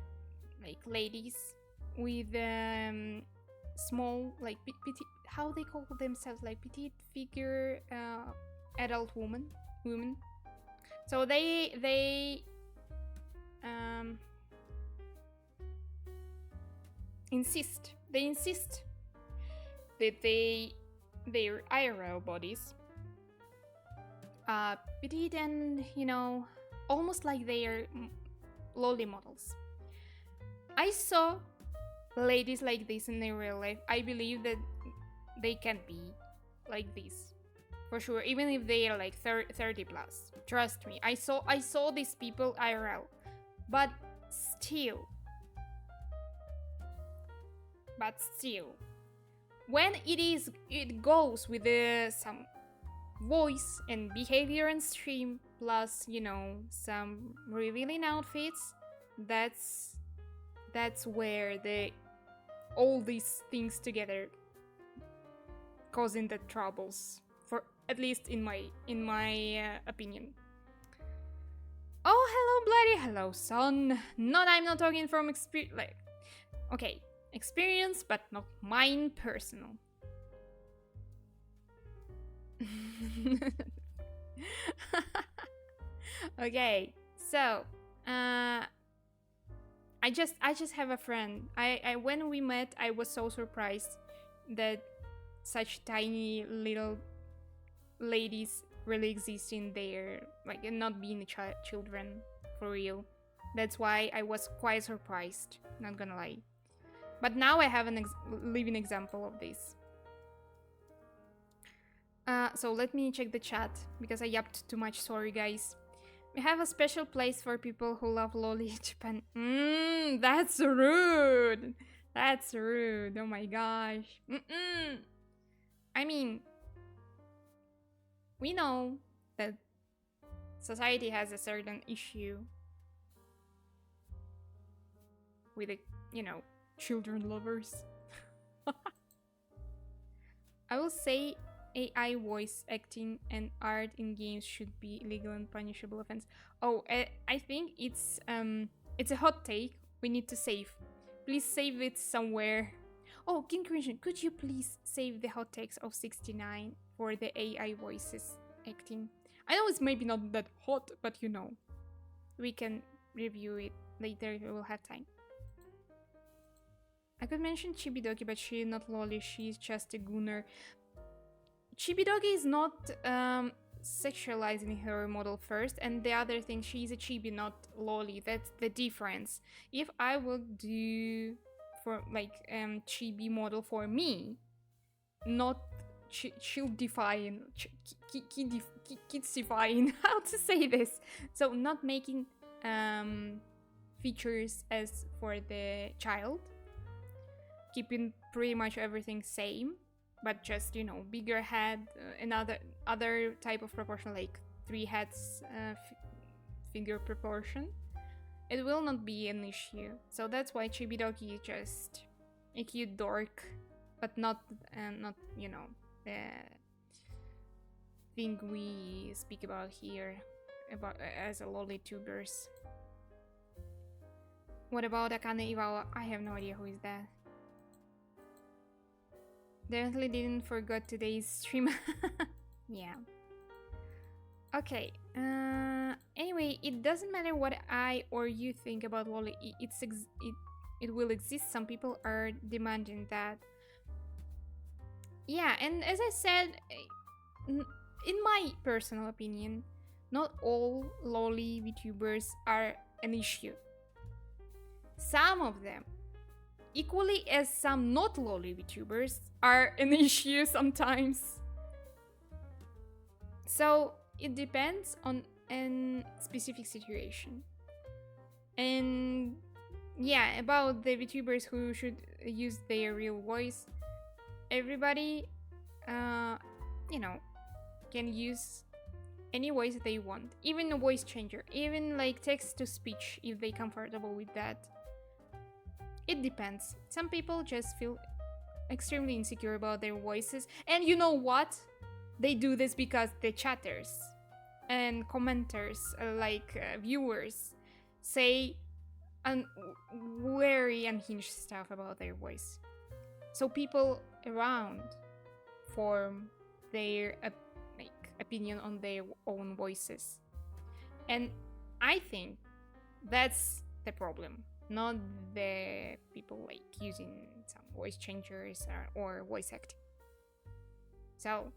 ladies with small how they call themselves, petite figure adult women. So they insist that their IRL bodies are petite and, almost like they are loli models. I saw ladies like this in their real life. I believe that they can be like this for sure, even if they are 30 plus. Trust me, I saw these people IRL, but still, when it goes with some voice and behavior and stream plus some revealing outfits, that's where all these things together causing the troubles, for at least in my opinion. Oh, hello Bloody, hello son. I'm not talking from experience, okay, experience, but not mine personal. Okay, so I just have a friend. I when we met, I was so surprised that such tiny little ladies really exist in there, and not being children for real. That's why I was quite surprised, not gonna lie. But now I have a living example of this. So let me check the chat, because I yapped too much, sorry guys. We have a special place for people who love loli Japan. That's rude. That's rude. Oh my gosh. I mean, we know that society has a certain issue with children lovers. I will say AI voice acting and art in games should be illegal and punishable offense. Oh, I think it's a hot take we need to save. Please save it somewhere. Oh, King Christian, could you please save the hot takes of 69 for the AI voices acting? I know it's maybe not that hot, but we can review it later if we will have time. I could mention Chibidoki, but she's not loli, she's just a gooner. Chibidoki is not sexualizing her model first, and the other thing, she's a chibi, not loli. That's the difference. If I would do for chibi model for me, not child-defying, kids-defying, how to say this? So not making features as for the child, keeping pretty much everything same, but just bigger head, other type of proportion, like 3 heads figure proportion, it will not be an issue. So that's why Chibidoki is just a cute dork, but not the thing we speak about here about as a loli VTubers. What about Akane Iwawa? I have no idea who is that. Definitely didn't forget today's stream. Yeah. Okay. Anyway, it doesn't matter what I or you think about loli. It will exist. Some people are demanding that. Yeah, and as I said, in my personal opinion, not all loli VTubers are an issue. Some of them, equally as some not loli VTubers, are an issue sometimes. So it depends on a specific situation. And yeah, about the VTubers who should use their real voice, everybody, can use any voice they want, even a voice changer, even text to speech if they're comfortable with that. It depends. Some people just feel extremely insecure about their voices. And you know what? They do this because the chatters and commenters, viewers, say very unhinged stuff about their voice. So people around form their opinion on their own voices. And I think that's the problem, not the people like using some voice changers or voice acting. So,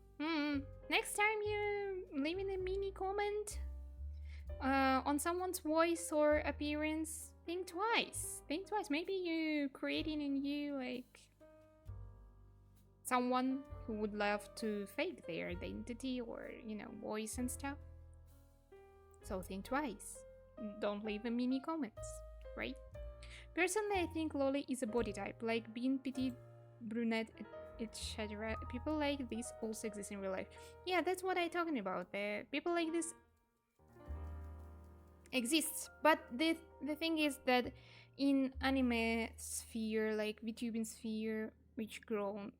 next time you leave in a mini comment on someone's voice or appearance, think twice. Think twice. Maybe you creating a new like someone who would love to fake their identity or voice and stuff. So think twice. Don't leave a mini comments, right? Personally, I think Loli is a body type, like being petite, brunette, etc. People like this also exist in real life. Yeah, that's what I'm talking about. The people like this exists, but the thing is that in anime sphere, like VTubing sphere, which grown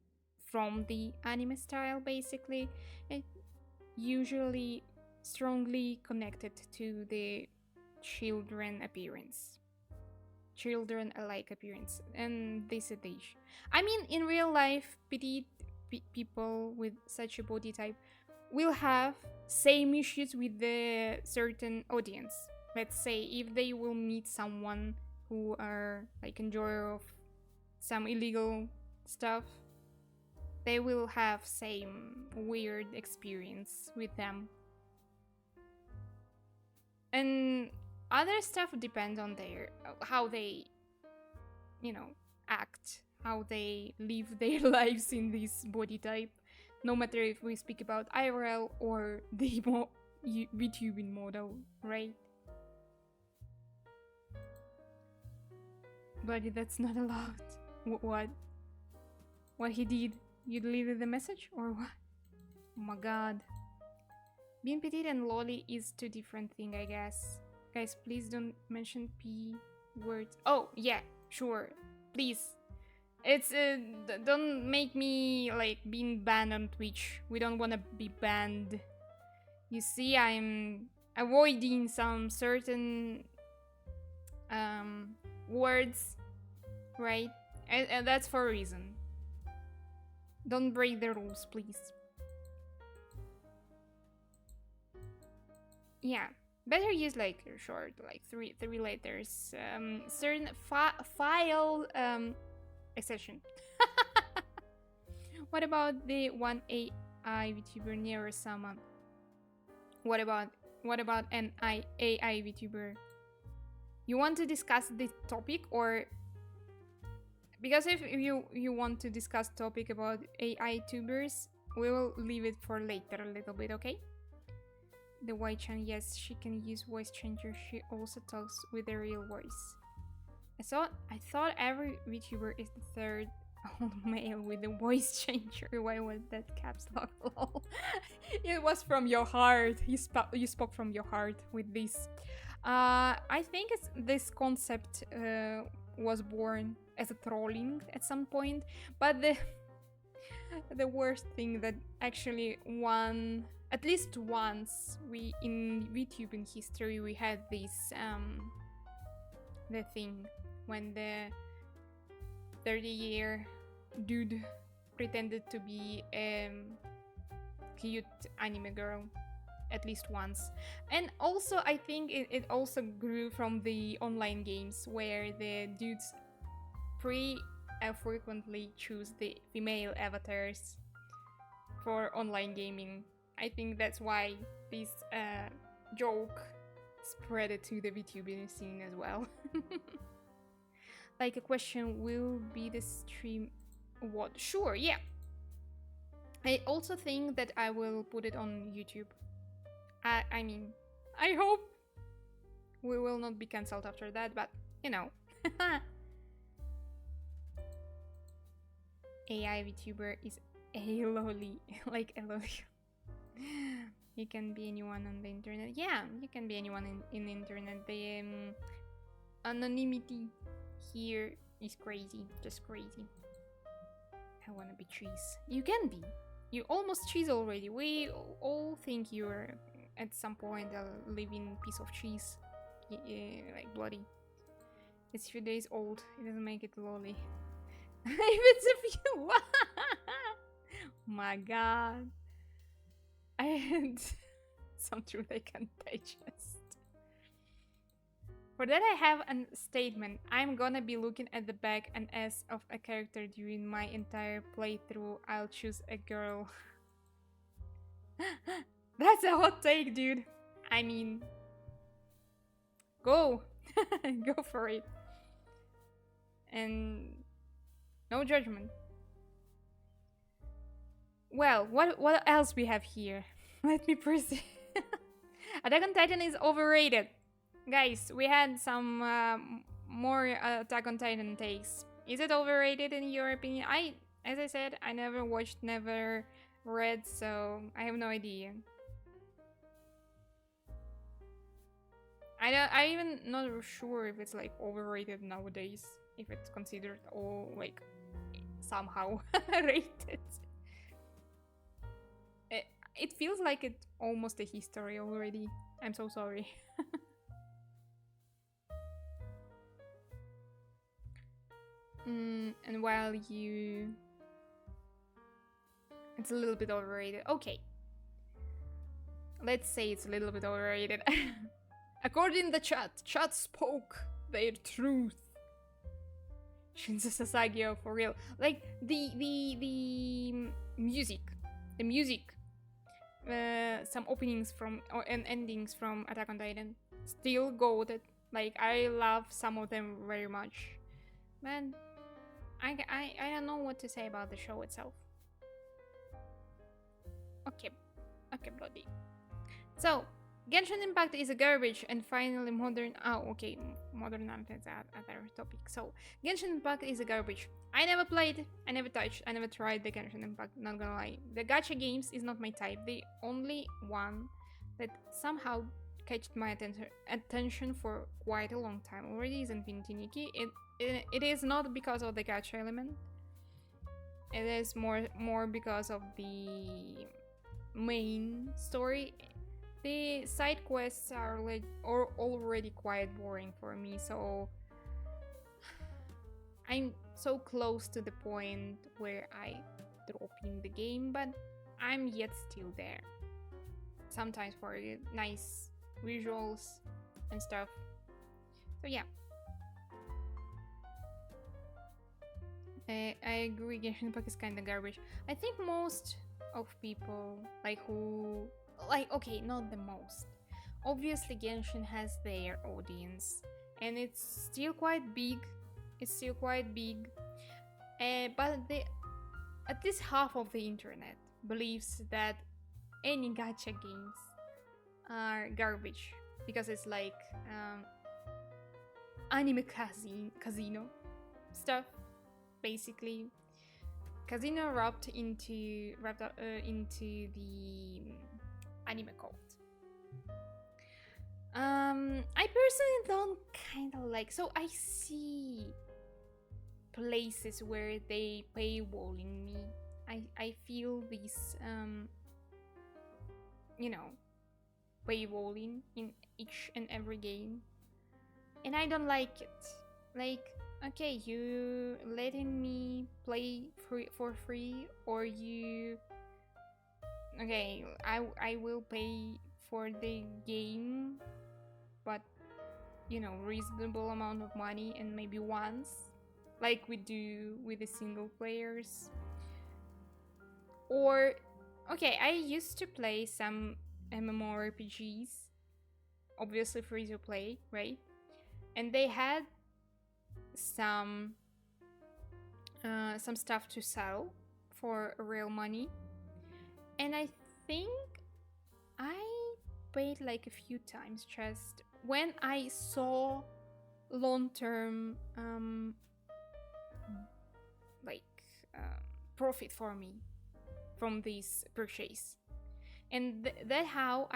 from the anime style, basically, it usually strongly connected to the children alike appearance and this age. I mean, in real life, petite people with such a body type will have same issues with the certain audience. Let's say if they will meet someone who are like enjoyer of some illegal stuff, they will have same weird experience with them. And other stuff depends on how they act, how they live their lives in this body type, no matter if we speak about IRL or the VTubing model, right? But that's not allowed. What he did? You deleted the message or what? Oh my god. Being petite and loli is two different things, I guess. Guys, please don't mention P words. Oh, yeah, sure. Please. It's, don't make me, like, being banned on Twitch. We don't want to be banned. You see, I'm avoiding some certain, words, right? And that's for a reason. Don't break the rules, please. Yeah, better use like short, like three letters. Certain file exception. What about the one AI VTuber near someone? What about an AI VTuber? You want to discuss the topic, or because if you want to discuss topic about AI tubers, we will leave it for later a little bit, okay? The Y-chan, yes, she can use voice changer. She also talks with a real voice. I thought every VTuber is the third old male with a voice changer. Why was that caps lock? Lol. It was from your heart. You spoke from your heart with this. I think this concept was born as a trolling at some point, but the worst thing that actually at least once in VTubing history we had this the thing when the 30-year dude pretended to be a cute anime girl at least once. And also I think it also grew from the online games where the dudes frequently choose the female avatars for online gaming. I think that's why this joke spread it to the VTubing scene as well. Like a question, will be the stream what? Sure, yeah. I also think that I will put it on YouTube. I mean, I hope we will not be cancelled after that, but you know. AI VTuber is a loli, like a loli. You can be anyone on the internet. Yeah, you can be anyone in the internet. The anonymity here is crazy, just crazy. I wanna be cheese. You can be. You almost cheese already. We all think you're at some point a living piece of cheese. Like bloody. It's a few days old. It doesn't make it lolly. If it's a few... My god. I had some truth I can't digest. For that I have a statement. I'm gonna be looking at the back and ass of a character during my entire playthrough. I'll choose a girl. That's a hot take, dude. I mean... Go! Go for it. And... no judgment. Well, what else we have here? Let me proceed. Attack on Titan is overrated. Guys, we had some more Attack on Titan takes. Is it overrated in your opinion? As I said, I never watched, never read, so I have no idea. I even not sure if it's like overrated nowadays, if it's considered all like somehow rated. It feels like it's almost a history already. I'm so sorry. And while you... It's a little bit overrated. Okay. Let's say it's a little bit overrated. According to the chat spoke their truth. Shinzo Sasageo, for real. Like, the music. The music. Some openings from and endings from Attack on Titan still goated. Like, I love some of them very much. Man, I don't know what to say about the show itself. Okay, bloody. So, Genshin Impact is a garbage, and finally modern... Oh, okay, modern is another topic. So, Genshin Impact is a garbage. I never played, I never touched, I never tried the Genshin Impact, not gonna lie. The gacha games is not my type. The only one that somehow catched my attention for quite a long time already is Infinity Nikki. It is not because of the gacha element. It is more because of the main story. The side quests are already quite boring for me, so I'm so close to the point where I drop in the game, but I'm yet still there. Sometimes for nice visuals and stuff. So yeah. I agree, Genshin Impact is kinda garbage. I think most of people, okay, not the most. Obviously, Genshin has their audience, and it's still quite big. But at least half of the internet believes that any gacha games are garbage because it's like anime casino stuff, basically. Casino wrapped up into the anime cult. I personally don't kind of like. So I see places where they paywalling me. I feel this paywalling in each and every game, and I don't like it. Like, okay, you letting me play for free, or you... Okay, I will pay for the game, but, reasonable amount of money, and maybe once, like we do with the single players. Or, okay, I used to play some MMORPGs, obviously free to play, right? And they had some stuff to sell for real money, and I think I paid like a few times just when I saw long-term profit for me from this purchase. And that how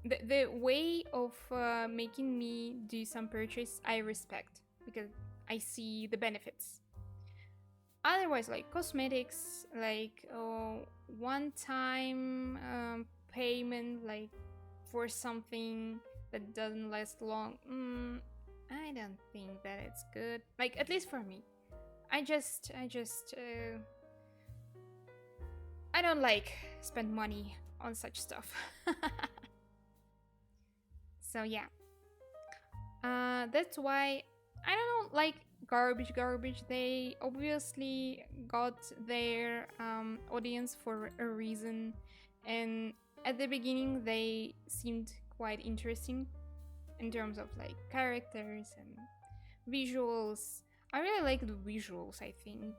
the way of making me do some purchase I respect, because I see the benefits. otherwise, like cosmetics, like one-time payment, like for something that doesn't last long. I don't think that it's good. Like, at least for me. I don't like spend money on such stuff. So yeah. That's why I don't know, like garbage. They obviously got their audience for a reason, and at the beginning they seemed quite interesting in terms of like characters and visuals. I really like the visuals, I think.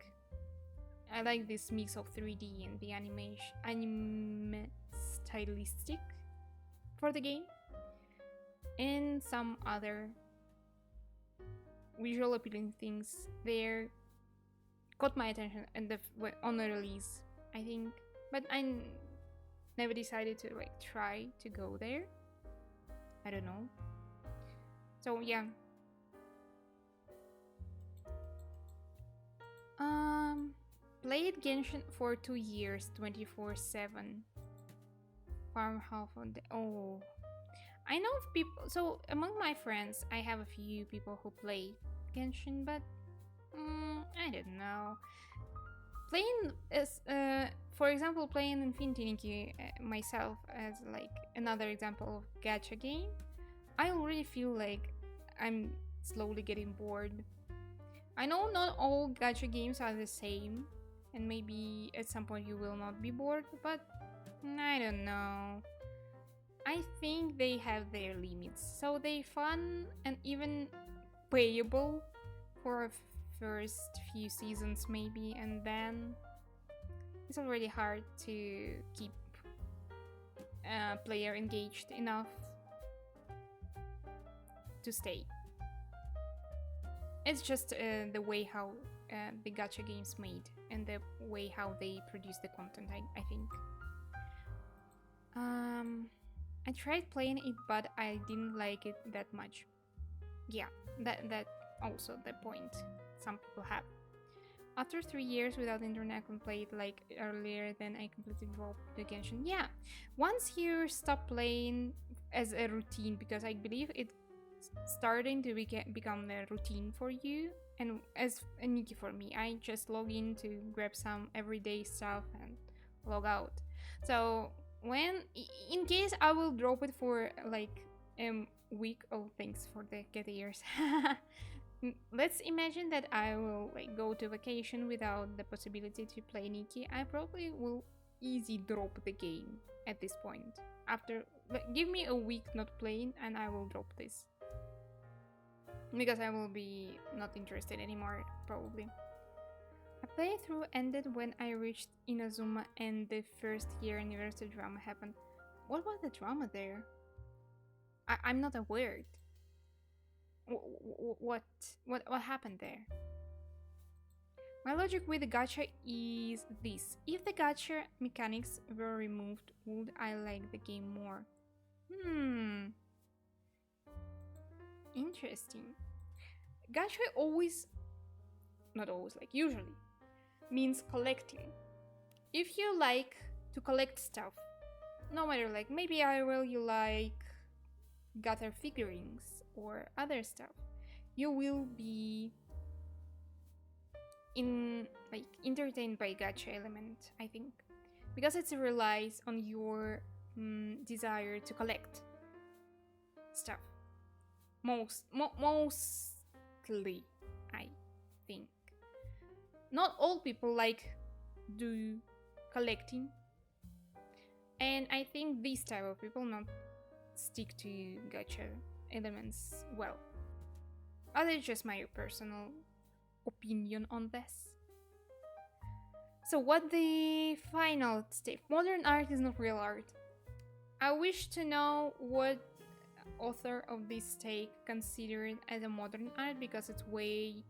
I like this mix of 3D and the anime stylistic for the game, and some other visual appealing things there caught my attention on the release, I think, but I never decided to like try to go there. I don't know. So yeah. Played Genshin for 2 years, 24/7. Farm half on the I know of people. So among my friends, I have a few people who play Genshin, but I don't know. Playing as, for example, playing Infinity Nikki myself as like another example of gacha game, I already feel like I'm slowly getting bored. I know not all gacha games are the same, and maybe at some point you will not be bored, but I don't know. I think they have their limits, so they're fun and even playable for a first few seasons maybe, and then it's already hard to keep a player engaged enough to stay. It's just the way how the gacha games made and the way how they produce the content, I think. I tried playing it, but I didn't like it that much. Yeah, that also the point some people have. After 3 years without internet, I can play it like earlier, then I completely dropped the Genshin. Yeah, once you stop playing as a routine, because I believe it's starting to become a routine for you, and as a Nikki for me, I just log in to grab some everyday stuff and log out. So when, in case I will drop it for like a week, oh thanks for the get ears. Let's imagine that I will like go to vacation without the possibility to play Nikki. I probably will easy drop the game at this point. After, give me a week not playing and I will drop this, because I will be not interested anymore, probably. A playthrough ended when I reached Inazuma and the first year anniversary drama happened. What was the drama there? I'm not aware. What happened there? My logic with the gacha is this. If the gacha mechanics were removed, would I like the game more? Interesting. Gacha always, not always, like usually, means collecting. If you like to collect stuff, no matter, like maybe you like gather figurines or other stuff, you will be entertained by gacha element, I think, because it relies on your desire to collect stuff. Mostly, I think. Not all people do collecting, and I think these type of people not stick to gacha elements well. That's just my personal opinion on this. So what the final step? Modern art is not real art. I wish to know what author of this take considered as a modern art, because it's way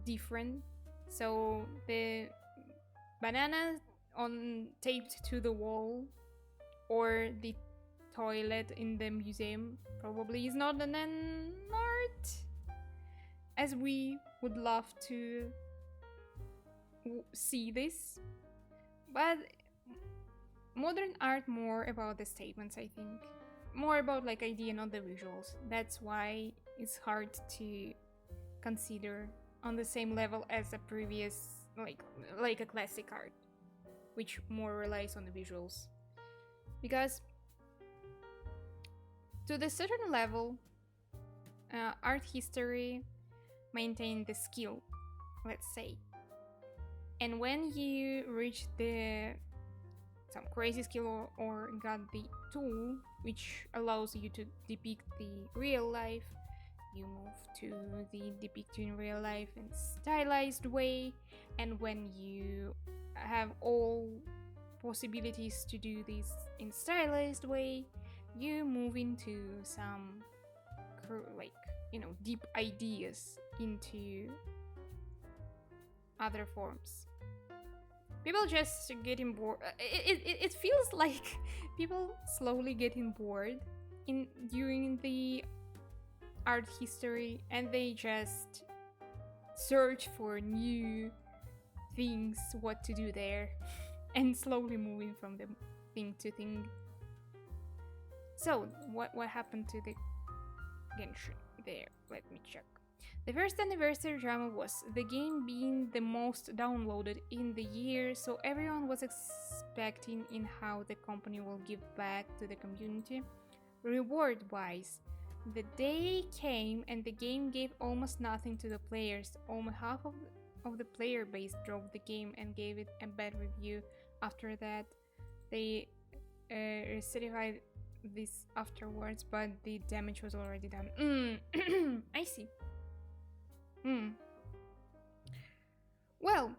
different. So the banana taped to the wall or the toilet in the museum probably is not an art, as we would love to see this, but modern art more about the statements, I think. More about like idea, not the visuals. That's why it's hard to consider on the same level as a previous, like a classic art, which more relies on the visuals. Because to the certain level, art history maintained the skill, let's say. And when you reach some crazy skill or got the tool which allows you to depict the real life, you move to the depicting real life in stylized way. And when you have all possibilities to do this in stylized way, you move into some deep ideas into other forms. People just getting bored. It feels like people slowly getting bored during the art history, and they just search for new things, what to do there, and slowly moving from the thing to thing. So what happened to the Genshin there? Let me check. The first anniversary drama was the game being the most downloaded in the year, so everyone was expecting in how the company will give back to the community. Reward-wise, the day came and the game gave almost nothing to the players. Almost half of the player base dropped the game and gave it a bad review. After that, they recertified this afterwards, but the damage was already done. I see. Well,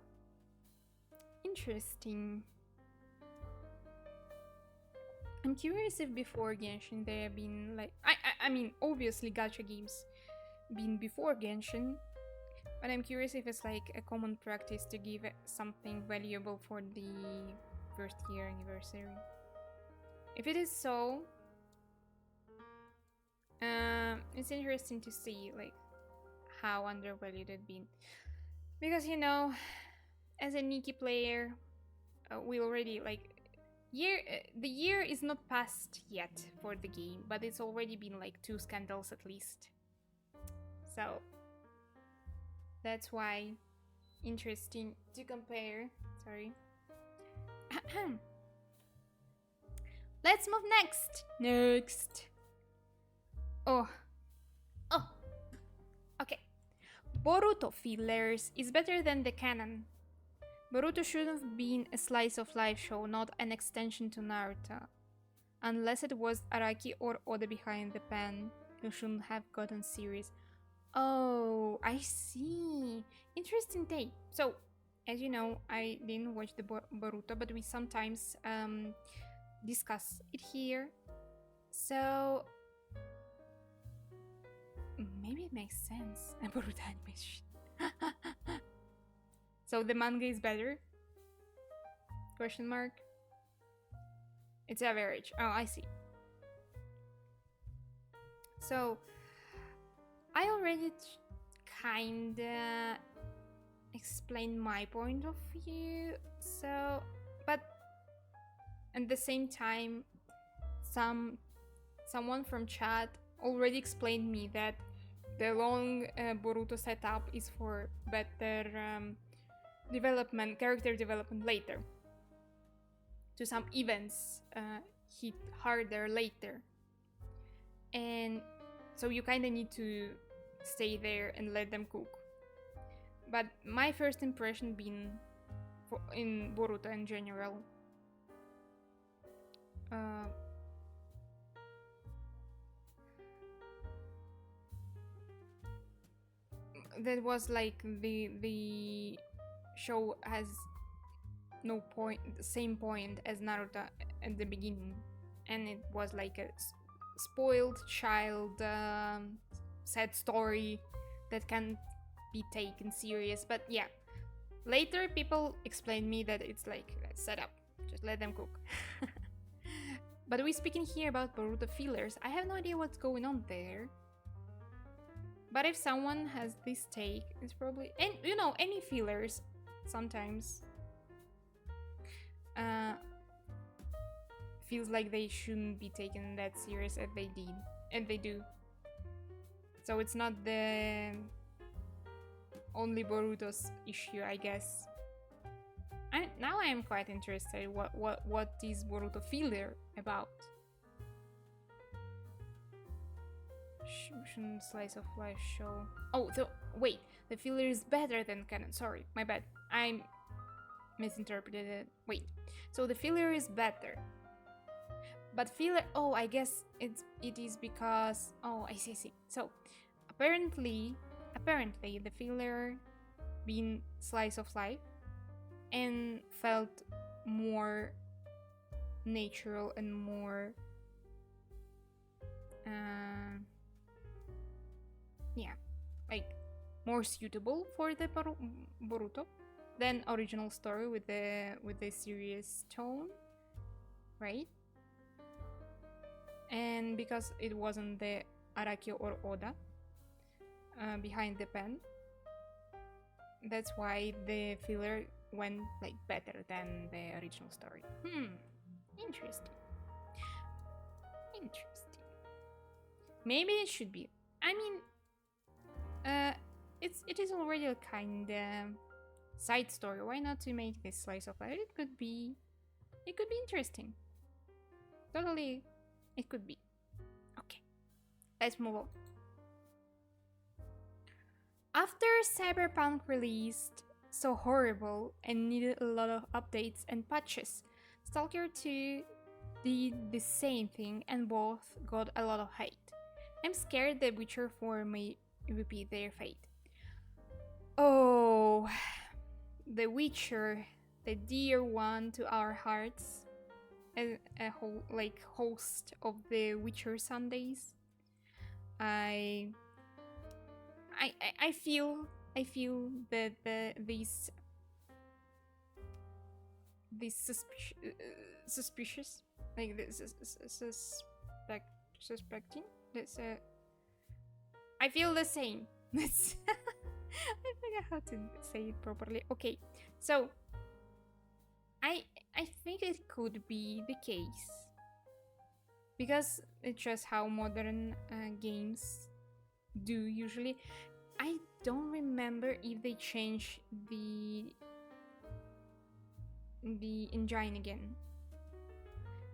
interesting. I'm curious if before Genshin there have been like I mean obviously gacha games been before Genshin, but I'm curious if it's like a common practice to give something valuable for the first year anniversary. If it is so, it's interesting to see like how undervalued it been, because as a Nikki player, we already like the year is not passed yet for the game, but it's already been like 2 scandals at least, so that's why interesting to compare. Sorry. Let's move next. Oh okay. Boruto fillers is better than the canon. Boruto should have been a slice of life show, not an extension to Naruto. Unless it was Araki or Oda behind the pen, you shouldn't have gotten serious. Oh, I see. Interesting take. So, as you know, I didn't watch the Boruto, but we sometimes discuss it here. So, maybe it makes sense. A Boruto animation. So the manga is better? Question mark. It's average. Oh, I see. So I already kinda explained my point of view. So, but at the same time, someone from chat already explained me that the long Boruto setup is for better character development later. To some events hit harder later. And so you kind of need to stay there and let them cook. But my first impression being in Boruto in general, that was like the show has no point, same point as Naruto at the beginning, and it was like a spoiled child sad story that can be taken serious. But yeah, later people explained me that it's like a setup, just let them cook. But we speaking here about Boruto fillers. I have no idea what's going on there. But if someone has this take, it's probably, and any fillers sometimes feels like they shouldn't be taken that serious as they did, and they do. So it's not the only Boruto's issue, I guess. Now I am quite interested what is Boruto filler about. Shouldn't slice of life show. Oh, wait, the filler is better than canon. Sorry, my bad. I misinterpreted it. Wait, so the filler is better. But filler, oh, I guess it is because, oh, I see. So, apparently the filler being slice of life and felt more natural and more, like more suitable for the Boruto than original story with the serious tone, right? And because it wasn't the Araki or Oda behind the pen, that's why the filler went like better than the original story. Interesting. Maybe it should be. I mean, it is already a kind of side story. Why not to make this slice of life? It could be interesting. Totally. It could be. Okay, let's move on. After Cyberpunk released so horrible and needed a lot of updates and patches, Stalker 2 did the same thing and both got a lot of hate. I'm scared that Witcher 4 may repeat their fate. Oh, The Witcher, the dear one to our hearts. A whole like host of the Witcher Sundays. I feel that these suspicious like this suspecting this I feel the same. That's I forgot how to say it properly. Okay, so I think it could be the case because it's just how modern games do usually. I don't remember if they changed the engine again.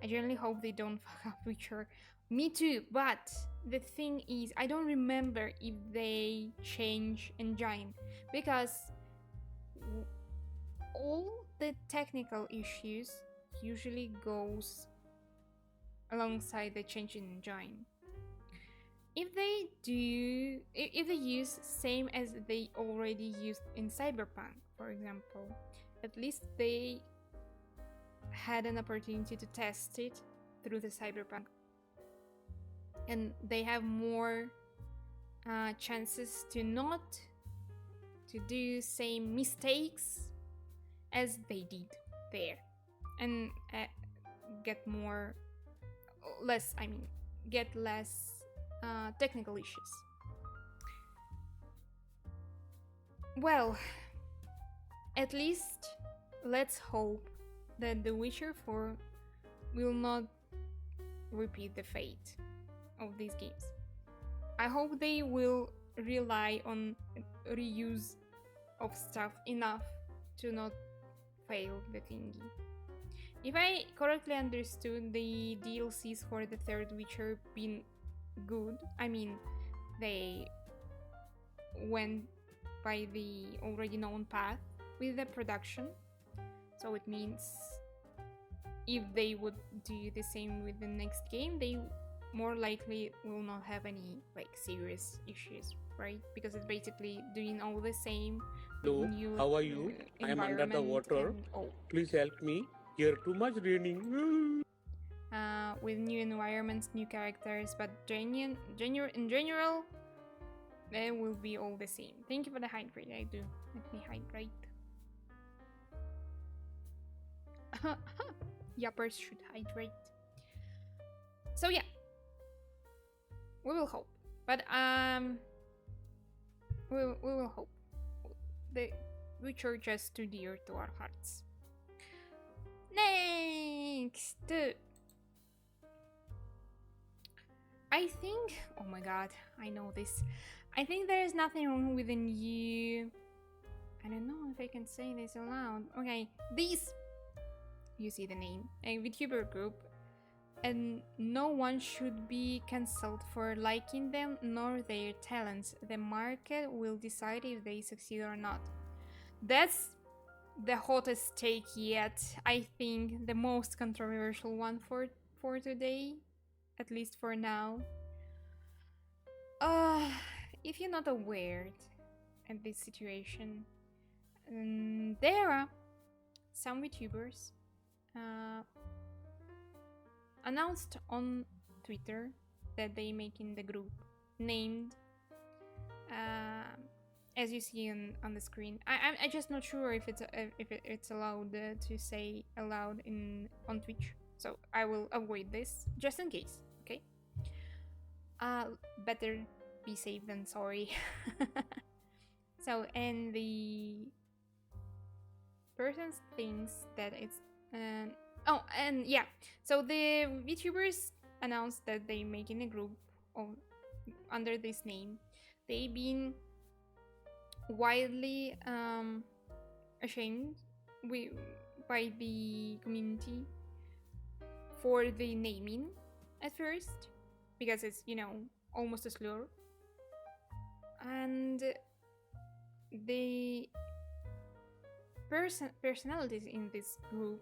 I generally hope they don't fuck up Witcher. Me too, but the thing is, I don't remember if they change engine because all the technical issues usually goes alongside the change in engine. If they use same as they already used in Cyberpunk, for example, at least they had an opportunity to test it through the Cyberpunk, and they have more chances to not to do same mistakes as they did there, and get less technical issues. Well, at least let's hope that The Witcher 4 will not repeat the fate of these games. I hope they will rely on reuse of stuff enough to not fail the thingy. If I correctly understood, the DLCs for the third Witcher been good. I mean, they went by the already known path with the production, so it means if they would do the same with the next game, they more likely will not have any like serious issues, right? Because it's basically doing all the same. Hello, how are you? I am under the water. Please help me. Here too much raining. With new environments, new characters, but in general, they will be all the same. Thank you for the hydrate. I do. Let me hydrate. Yappers should hydrate. So yeah, we will hope. But we will hope. which are just too dear to our hearts. Next! I think... Oh my god, I know this. I think there is nothing wrong with a new... I don't know if I can say this aloud. Okay, these... You see the name. A VTuber group. And no one should be cancelled for liking them nor their talents. The market will decide if they succeed or not. That's the hottest take yet. I think the most controversial one for today. At least for now. If you're not aware of this situation, there are some VTubers announced on Twitter that they making the group named as you see on the screen. I'm just not sure if it's allowed to say aloud on Twitch, so I will avoid this just in case. Okay. Better be safe than sorry. So, and the person thinks that it's oh, and yeah, so the VTubers announced that they're making a group under this name. They've been widely ashamed by the community for the naming at first, because it's, you know, almost a slur. And the personalities in this group,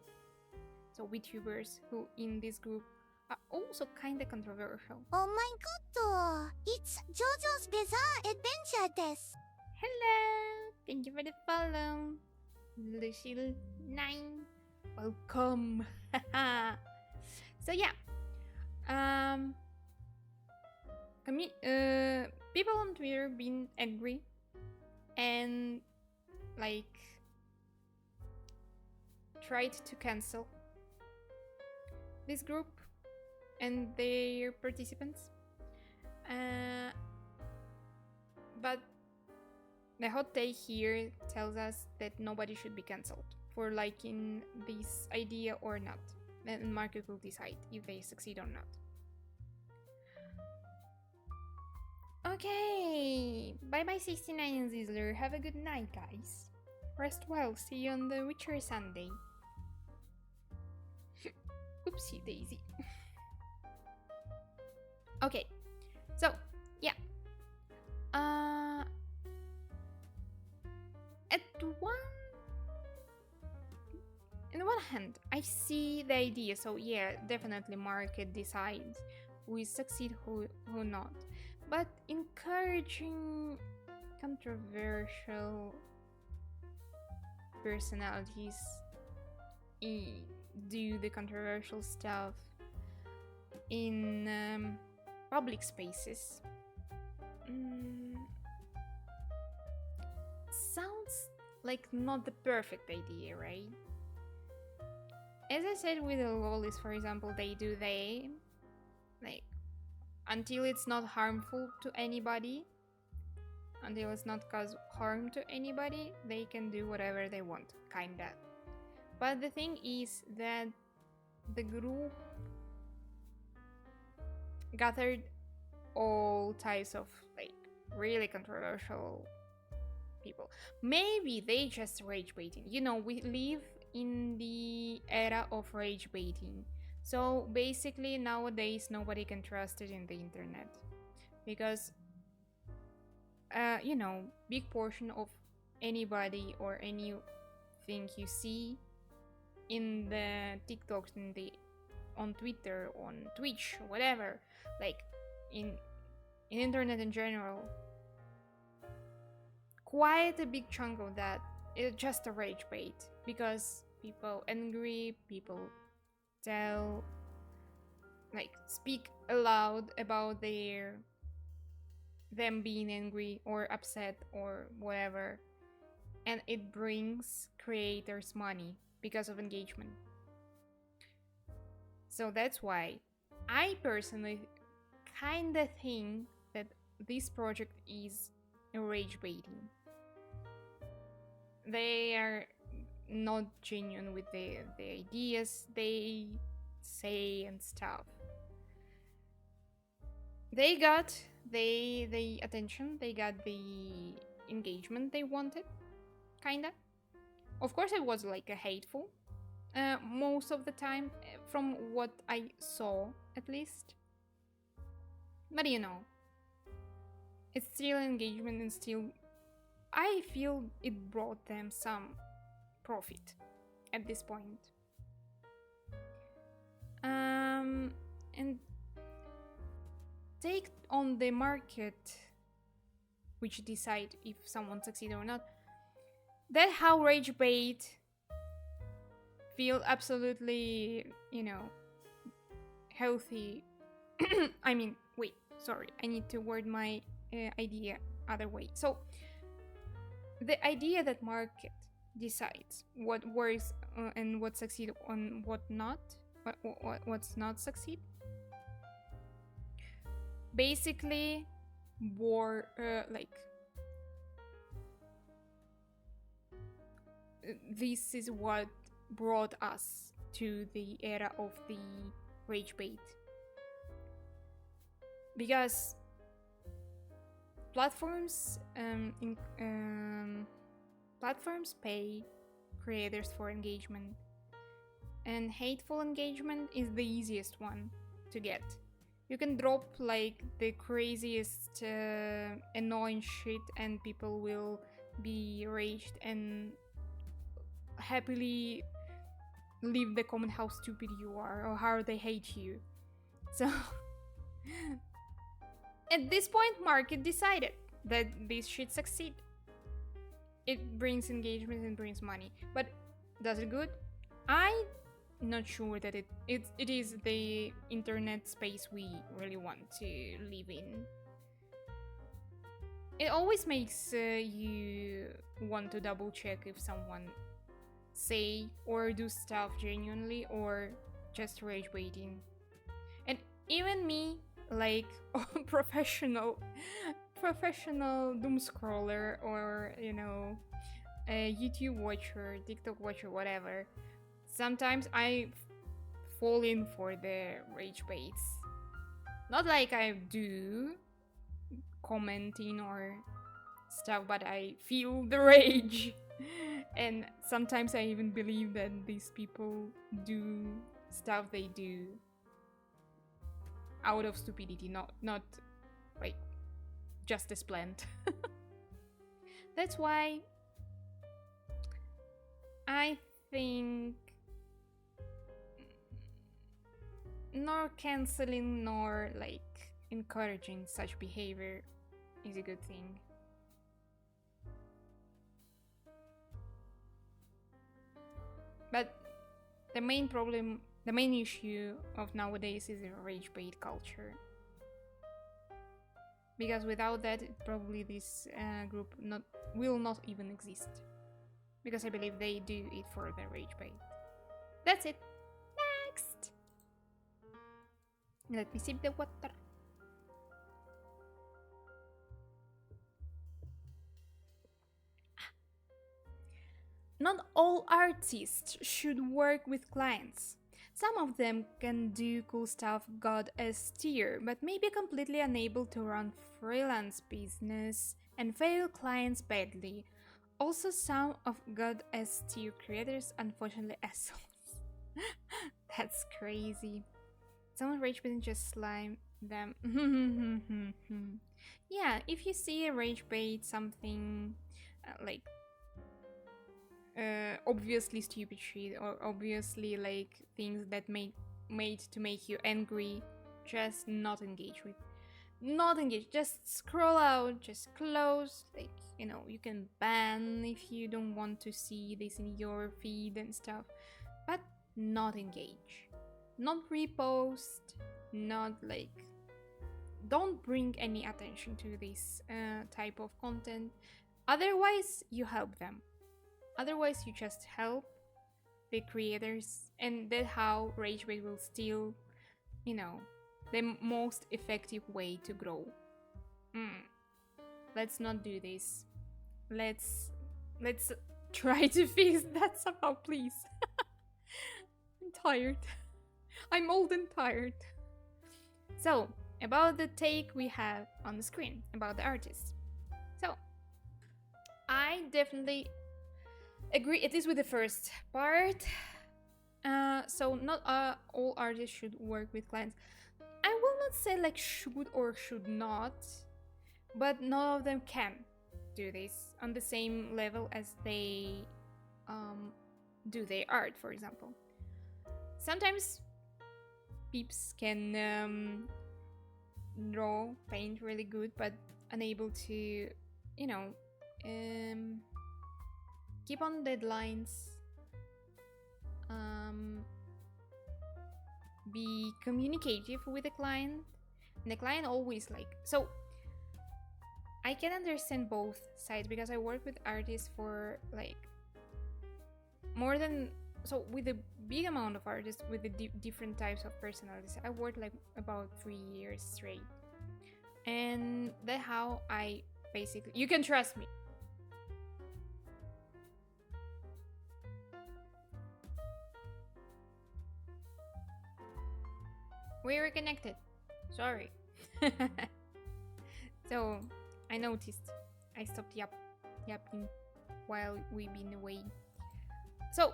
so VTubers who in this group, are also kinda controversial. Oh my god! It's JoJo's Bizarre Adventure です。 Hello! Thank you for the follow. Lucille9. Welcome! So yeah. People on Twitter been angry and like tried to cancel this group and their participants, but the hot take here tells us that nobody should be cancelled for liking this idea or not, and market will decide if they succeed or not. Okay, bye bye 69 and Zizzler. Have a good night, guys. Rest well. See you on the Witcher Sunday. Oopsie daisy. Okay, so yeah. On one hand, I see the idea. So yeah, definitely market decides who succeed, who not. But encouraging controversial personalities do the controversial stuff in public spaces sounds like not the perfect idea, right? As I said with the lolis, for example, they like, until it's not harmful to anybody, until it's not cause harm to anybody, they can do whatever they want, kinda. But the thing is that the group gathered all types of like really controversial people. Maybe they just rage baiting. You know, we live in the era of rage baiting. So basically nowadays nobody can trust it in the internet, because you know, big portion of anybody or anything you see in the TikToks, on Twitter, on Twitch, whatever, like in internet in general, quite a big chunk of that is just a rage bait, because people angry, people tell, like, speak aloud about them being angry or upset or whatever, and it brings creators money because of engagement. So that's why I personally kinda think that this project is rage baiting. they are not genuine with the ideas they say and stuff. They got the attention, they got the engagement they wanted, kinda. Of course, it was like a hateful most of the time, from what I saw at least. But you know, it's still engagement and still, I feel it brought them some profit at this point. And take on the market, which decide if someone succeeds or not. That how rage bait feel absolutely, you know, healthy. I mean, wait, sorry, I need to word my idea other way. So the idea that market decides what works and what succeed on what not, what's not succeed. Basically, this is what brought us to the era of the rage bait, because platforms platforms pay creators for engagement, and hateful engagement is the easiest one to get. You can drop like the craziest annoying shit and people will be raged and happily leave the comment how stupid you are or how they hate you. So at this point, market decided that this should succeed. It brings engagement and brings money, but does it good? I'm not sure that it is the internet space we really want to live in. It always makes you want to double check if someone say or do stuff genuinely or just rage baiting. And even me, like professional doom scroller, or you know, a YouTube watcher, TikTok watcher, whatever, sometimes I fall in for the rage baits. Not like I do commenting or stuff, but I feel the rage. And sometimes I even believe that these people do stuff they do out of stupidity, not like just as planned. That's why I think nor canceling nor like encouraging such behavior is a good thing. But the main problem, the main issue of nowadays is the rage bait culture. Because without that, probably this group will not even exist. Because I believe they do it for the rage bait. That's it. Next! Let me sip the water. Not all artists should work with clients. Some of them can do cool stuff God S tier, but may be completely unable to run freelance business and fail clients badly. Also, some of God S tier creators unfortunately assholes. That's crazy. Someone rage bait and just slime them. Yeah, if you see a rage bait something like obviously stupid shit or obviously like things that made to make you angry, just not engage with. Not engage, just scroll out, just close. Like, you know, you can ban if you don't want to see this in your feed and stuff, but not engage, not repost, not like, don't bring any attention to this type of content. Otherwise, you help them. Otherwise, you just help the creators, and that's how rage bait will still, you know, the most effective way to grow. Let's not do this. Let's try to fix that somehow, please. I'm tired. I'm old and tired. So, about the take we have on the screen about the artist. So, I definitely agree, at least with the first part. So, not all artists should work with clients. I will not say like should or should not, but none of them can do this on the same level as they do their art, for example. Sometimes peeps can draw, paint really good, but unable to, you know, keep on deadlines, be communicative with the client, and the client always like. So I can understand both sides because I work with artists for like more than, so with a big amount of artists with the different types of personalities. I worked like about 3 years straight, and that's how I basically, you can trust me. We were connected. Sorry. So I noticed. I stopped yapping while we've been away. So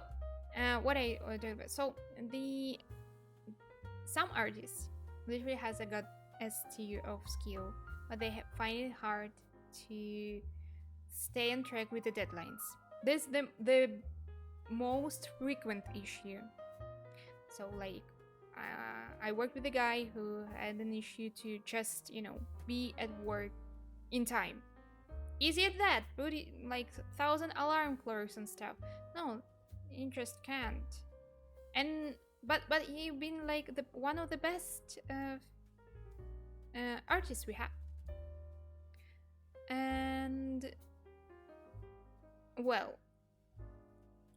some artists literally has a god S tier of skill, but they find it hard to stay on track with the deadlines. This is the most frequent issue. So like I worked with a guy who had an issue to just, you know, be at work in time. Easy at that, put it like 1,000 alarm clocks and stuff. No, he just can't. And but he been like one of the best artists we have. And well,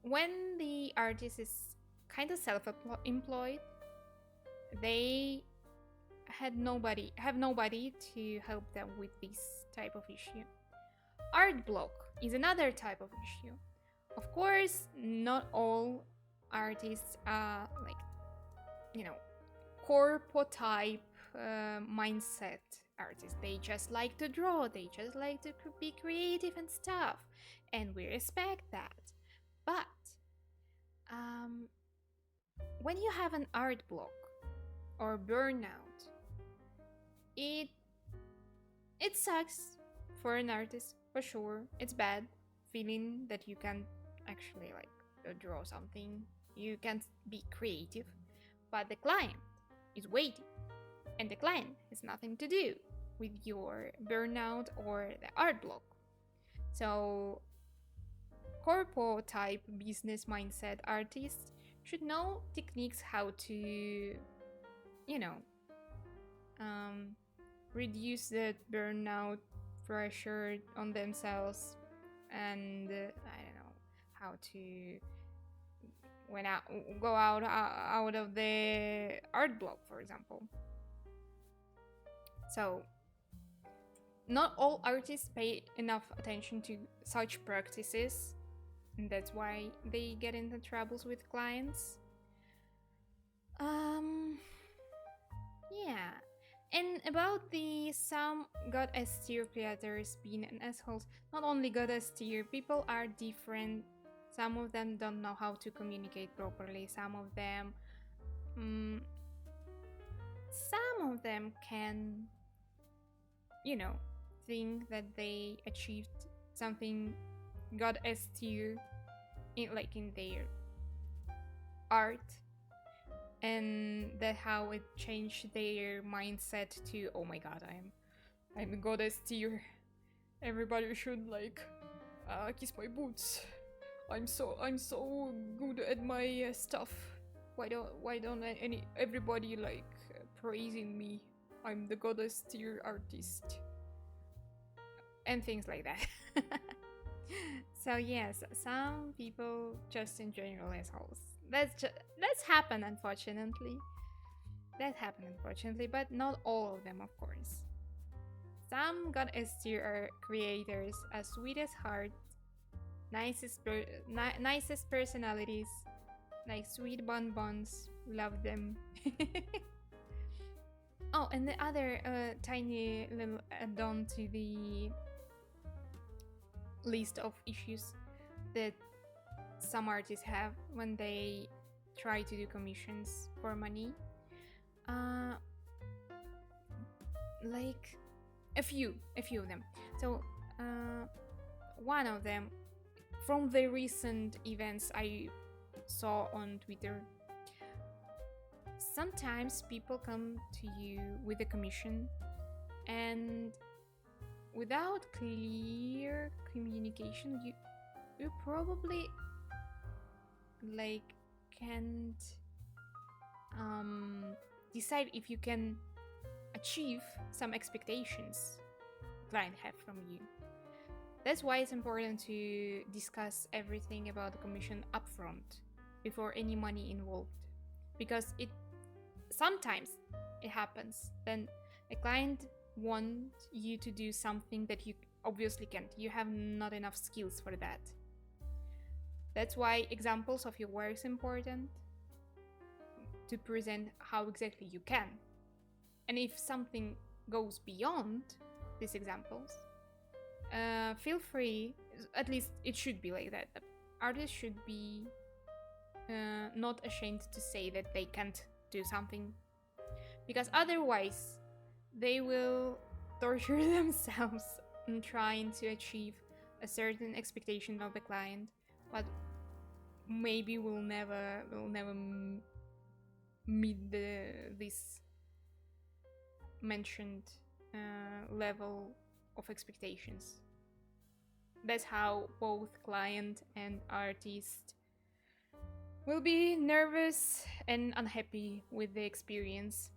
when the artist is kind of self-employed, they have nobody to help them with this type of issue. Art block is another type of issue. Of course, not all artists are like, you know, corpo type mindset artists. They just like to draw, they just like to be creative and stuff, and we respect that. But when you have an art block or burnout, it sucks for an artist, for sure. It's bad feeling that you can't actually like draw something, you can't be creative, but the client is waiting, and the client has nothing to do with your burnout or the art block. So corpo type business mindset artists should know techniques how to, you know, reduce the burnout pressure on themselves, and I don't know how to go out of the art block, for example. So not all artists pay enough attention to such practices, and that's why they get into troubles with clients. Yeah. And about the some god S tier creators being an assholes, not only god S tier, people are different. Some of them don't know how to communicate properly. Some of them can, you know, think that they achieved something god S tier in their art, and that how it changed their mindset to, oh my god, I'm a goddess tier, everybody should like kiss my boots, I'm so good at my stuff, why don't everybody like praising me, I'm the goddess tier artist, and things like that. So yes, some people just in general assholes. That's happened, unfortunately. But not all of them, of course. Some god S tier creators are sweet as heart, nicest personalities, like sweet bonbons. Love them. Oh, and the other tiny little add-on to the list of issues that some artists have when they try to do commissions for money. Like a few of them. So one of them from the recent events I saw on Twitter. Sometimes people come to you with a commission and without clear communication you probably like can't decide if you can achieve some expectations client have from you. That's why it's important to discuss everything about the commission upfront before any money involved, because sometimes it happens then a client wants you to do something that you obviously can't. You have not enough skills for that. That's why examples of your work is important to present how exactly you can. And if something goes beyond these examples, feel free, at least it should be like that. Artists should be not ashamed to say that they can't do something, because otherwise they will torture themselves in trying to achieve a certain expectation of the client, but maybe will never meet this mentioned level of expectations. That's how both client and artist will be nervous and unhappy with the experience.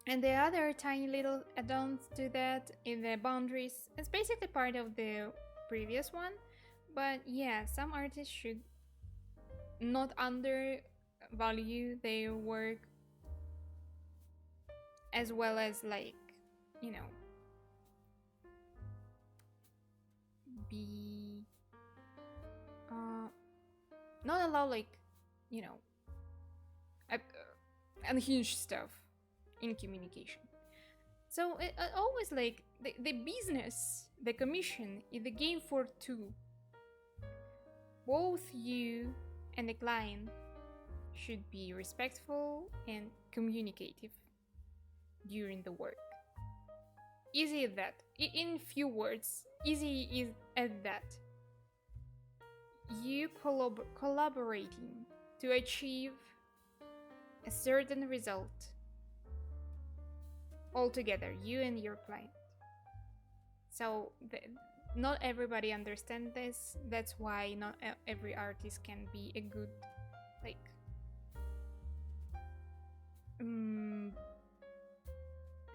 And the other tiny little add-ons to that in the boundaries, it's basically part of the previous one, but yeah, some artists should not undervalue their work, as well as like, you know, be not allow like, you know, unhinged stuff in communication. So it always like the business, the commission is the game for two. Both you and the client should be respectful and communicative during the work. Easy at that. In few words, easy is at that. You collaborating to achieve a certain result all together, you and your client. So not everybody understands this. That's why not every artist can be a good, like,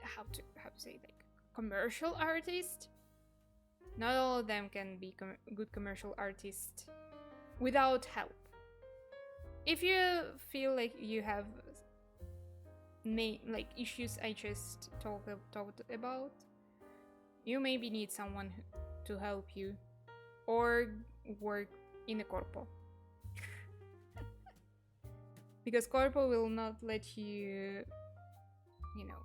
how to say, like, commercial artist. Not all of them can be good commercial artists without help. If you feel like you have like issues I just talked about, you maybe need someone to help you or work in a corpo. Because corpo will not let you, you know,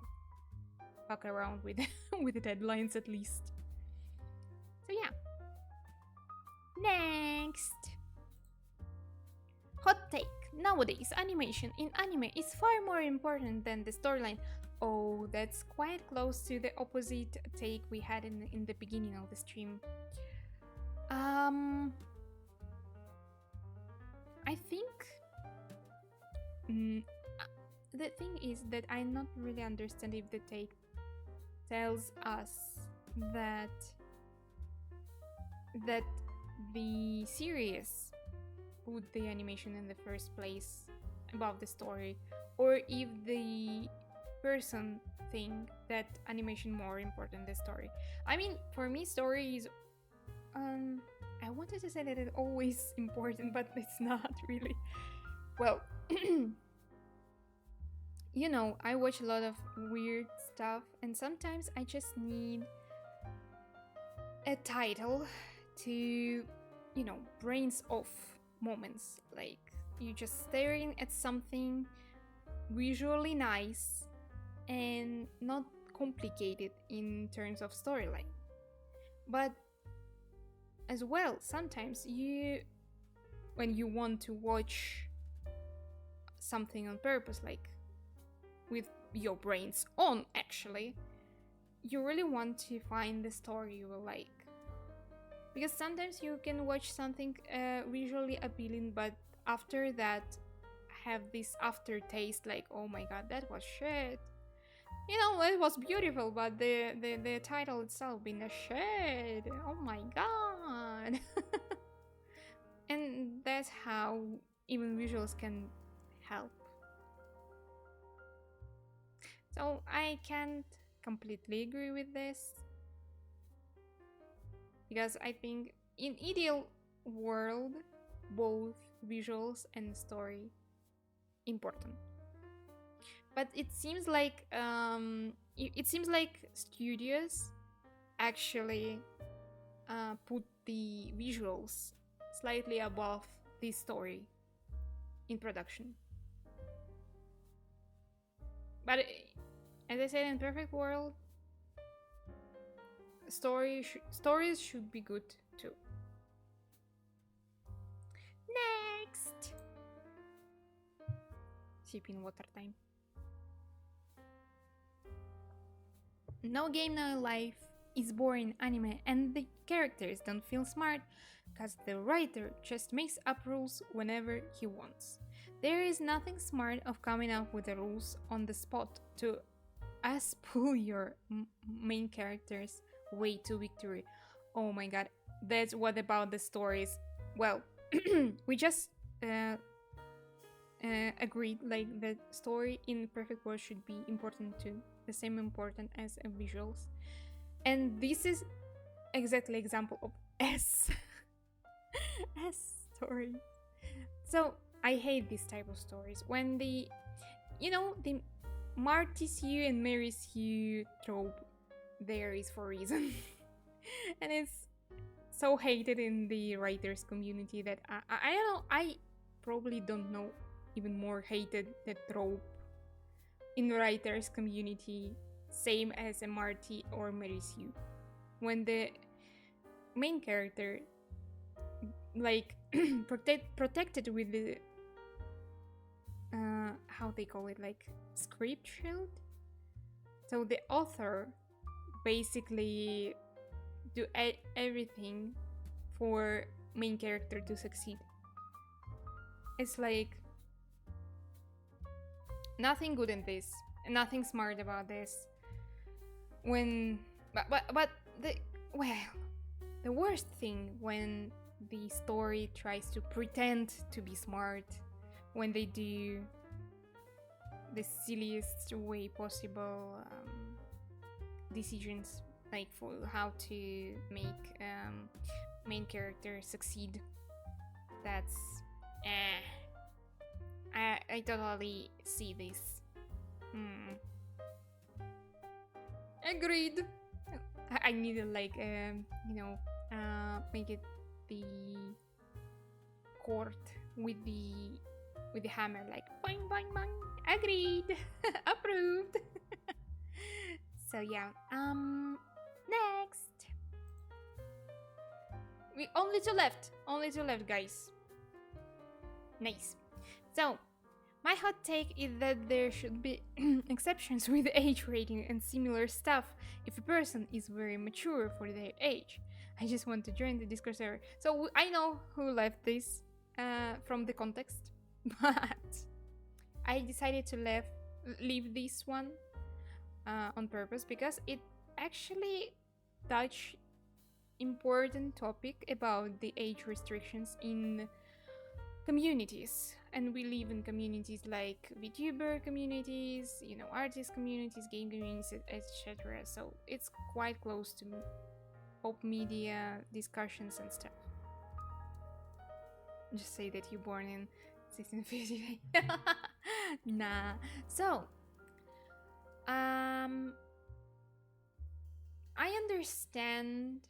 fuck around with with the deadlines at least. So yeah. Next. Hot take. Nowadays, animation in anime is far more important than the storyline. Oh, that's quite close to the opposite take we had in the beginning of the stream. I think the thing is that I not really understand if the take tells us that the series put the animation in the first place above the story, or if the person think that animation more important than story. I mean, for me, story is I wanted to say that it's always important, but it's not really. Well, you know, I watch a lot of weird stuff, and sometimes I just need a title to brains off moments. Like you just staring at something visually nice and not complicated in terms of storyline. But as well, sometimes when you want to watch something on purpose, like with your brains on, actually, you really want to find the story you will like. Because sometimes you can watch something visually appealing, but after that have this aftertaste like, oh my god, that was shit. It was beautiful, but the title itself been a shit. Oh my god. And that's how even visuals can help. So I can't completely agree with this, because I think in ideal world, both visuals and story important. But it seems like studios actually put the visuals slightly above the story in production. But as I said, in perfect world, stories should be good too. Next, sipping water time. No game, no life is boring anime, and the characters don't feel smart because the writer just makes up rules whenever he wants. There is nothing smart of coming up with the rules on the spot to pull your main characters way to victory. Oh my god, that's what about the stories. Well, we just agreed like the story in Perfect World should be important too, the same important as visuals, and this is exactly example of S S story. So I hate this type of stories when the marties you and marries you trope there is for a reason. And it's so hated in the writers community that I don't know, I probably don't know even more hated the trope in the writers community, same as a marty or marries you, when the main character like protected with the how they call it, like script shield. So the author basically do everything for main character to succeed. It's like nothing good in this, nothing smart about this. But the worst thing when the story tries to pretend to be smart, when they do the silliest way possible decisions, like for how to make main character succeed. That's I totally see this. Agreed. I needed like make it the chord with the hammer, like boing boing boing. Agreed. Approved. So yeah. Next. We only two left, guys. Nice. So my hot take is that there should be exceptions with age rating and similar stuff if a person is very mature for their age. I just want to join the Discord server. So I know who left this from the context, but I decided to leave this one on purpose because it actually touched important topic about the age restrictions in communities, and we live in communities like VTuber communities, artist communities, game communities, etc. So it's quite close to pop media discussions and stuff. Just say that you're born in 1650. Nah. So I understand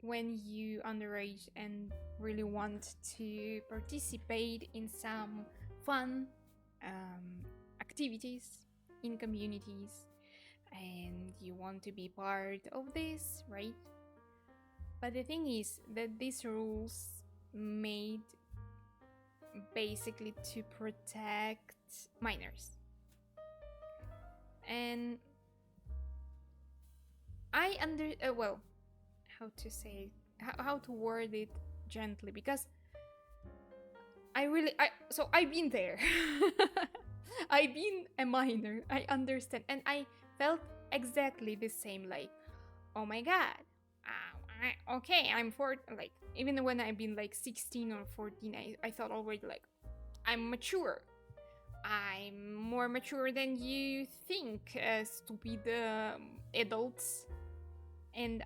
when you underage and really want to participate in some fun activities in communities, and you want to be part of this, right? But the thing is that these rules made basically to protect minors. And I well, how to say how to word it gently, because so I've been there. I've been a minor, I understand, and I felt exactly the same, like, oh my god, okay, I'm like, even when I've been like 16 or 14, I thought already, like, I'm mature, I'm more mature than you think, stupid adults. And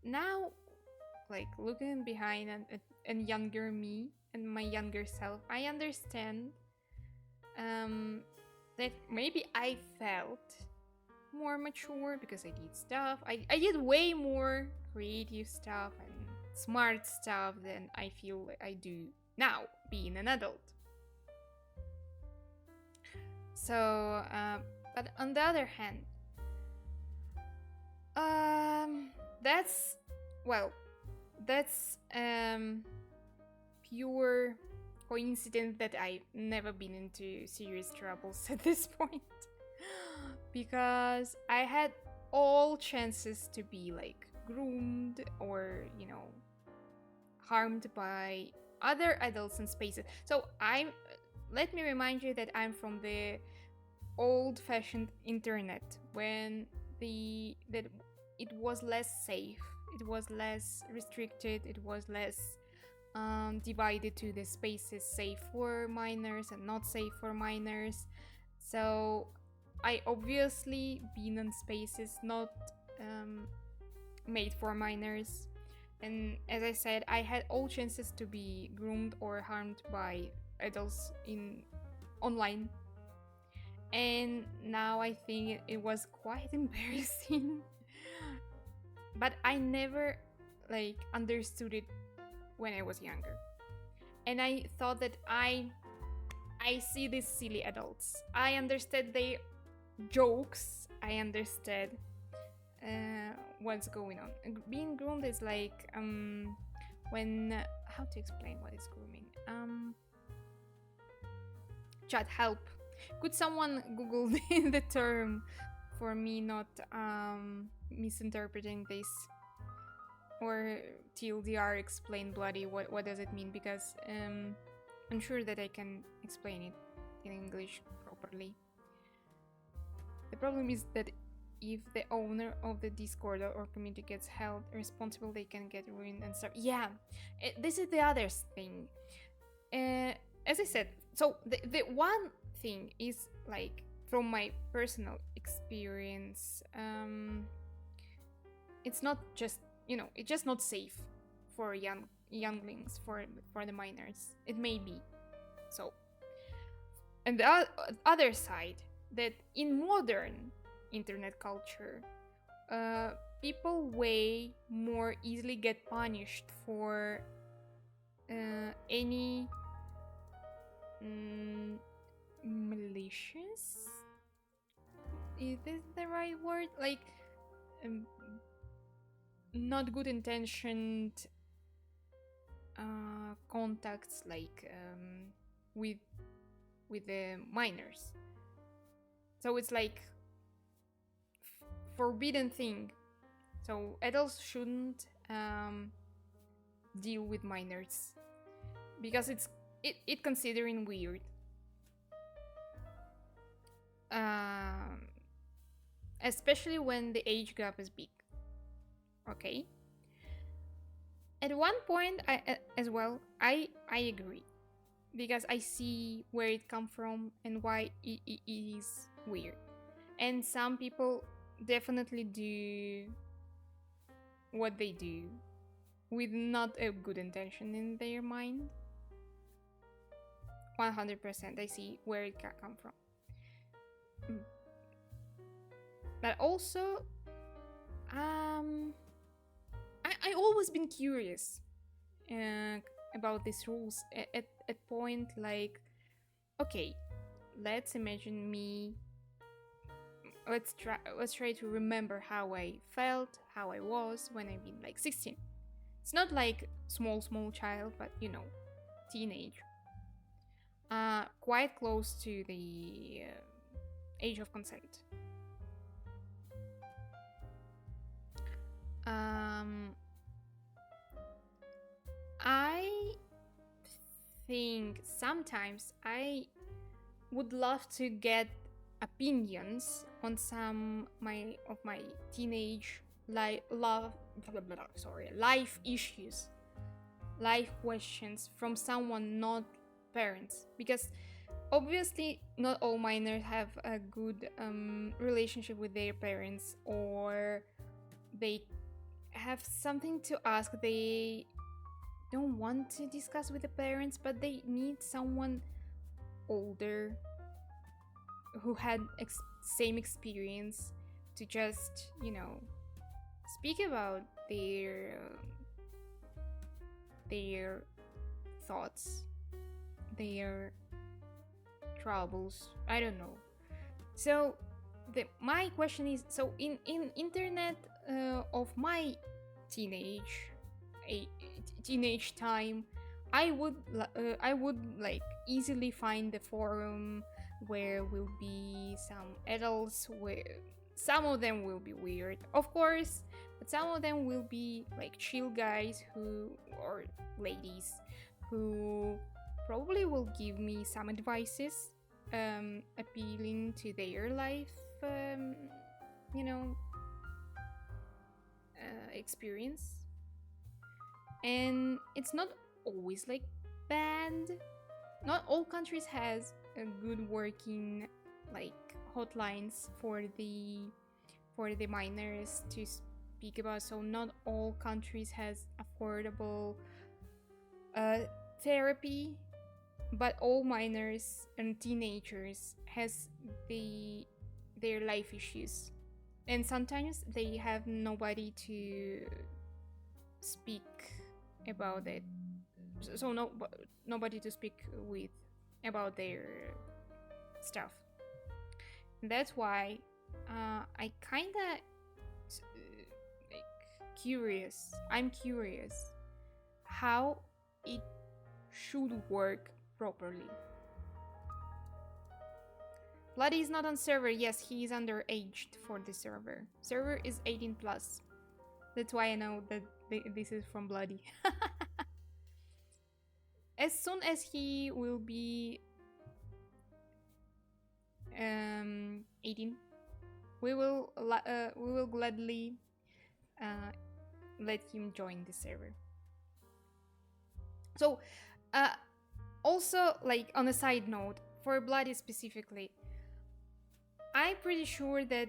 now, like, looking behind and younger me and my younger self, I understand that maybe I felt more mature because I did stuff. I did way more creative stuff and smart stuff than I feel like I do now, being an adult. So, but on the other hand, that's pure coincidence that I've never been into serious troubles at this point. Because I had all chances to be like groomed or, you know, harmed by other adults in spaces. So let me remind you that I'm from the old-fashioned internet, when that it was less safe, it was less restricted, it was less divided to the spaces safe for minors and not safe for minors. So I obviously been in spaces not made for minors, and as I said, I had all chances to be groomed or harmed by adults in online. And now I think it was quite embarrassing. But I never like understood it when I was younger. And I thought that I see these silly adults. I understood their jokes. I understood what's going on. Being groomed is like when how to explain what is grooming? Chat, help. Could someone Google the term for me not misinterpreting this? Or TLDR explain bloody what does it mean? Because I'm sure that I can explain it in English properly. The problem is that if the owner of the Discord or community gets held responsible, they can get ruined and stuff. Yeah, this is the other thing. As I said, so the one thing is, like, from my personal experience, it's not just, you know, it's just not safe for younglings, for the minors. It may be so. And the other side, that in modern internet culture, people way more easily get punished for any malicious, is this the right word? Like not good intentioned contacts, like with the minors. So it's like forbidden thing. So adults shouldn't deal with minors because it considering weird. Especially when the age gap is big. Okay. At one point, I agree, because I see where it come from and why it is weird. And some people definitely do what they do with not a good intention in their mind. 100%, I see where it can come from. But also, I always been curious about these rules at point like, okay, let's imagine me. Let's try to remember how I felt, how I was when I've been like 16. It's not like small child, but you know, teenage. Quite close to the age of consent. I think sometimes I would love to get opinions on some of my teenage life issues, life questions from someone not parents, because obviously not all minors have a good relationship with their parents, or they have something to ask they don't want to discuss with the parents, but they need someone older who had same experience to just, you know, speak about their thoughts, their troubles. I don't know. So my question is, so in internet of my teenage time, I would like easily find the forum where will be some adults, where some of them will be weird, of course, but some of them will be like chill guys who, or ladies, who probably will give me some advices appealing to their life you know, experience. And it's not always like bad. Not all countries has a good working like hotlines for the minors to speak about. So not all countries has affordable therapy, but all minors and teenagers has their life issues, and sometimes they have nobody to speak about it. So nobody to speak with about their stuff. And that's why I kinda like curious. I'm curious how it should work properly. Bloody is not on server. Yes, he is underaged for the server. Server is 18 plus. That's why I know that this is from Bloody. As soon as he will be 18, we will gladly let him join the server. So, also, like on a side note, for Bloody specifically, I'm pretty sure that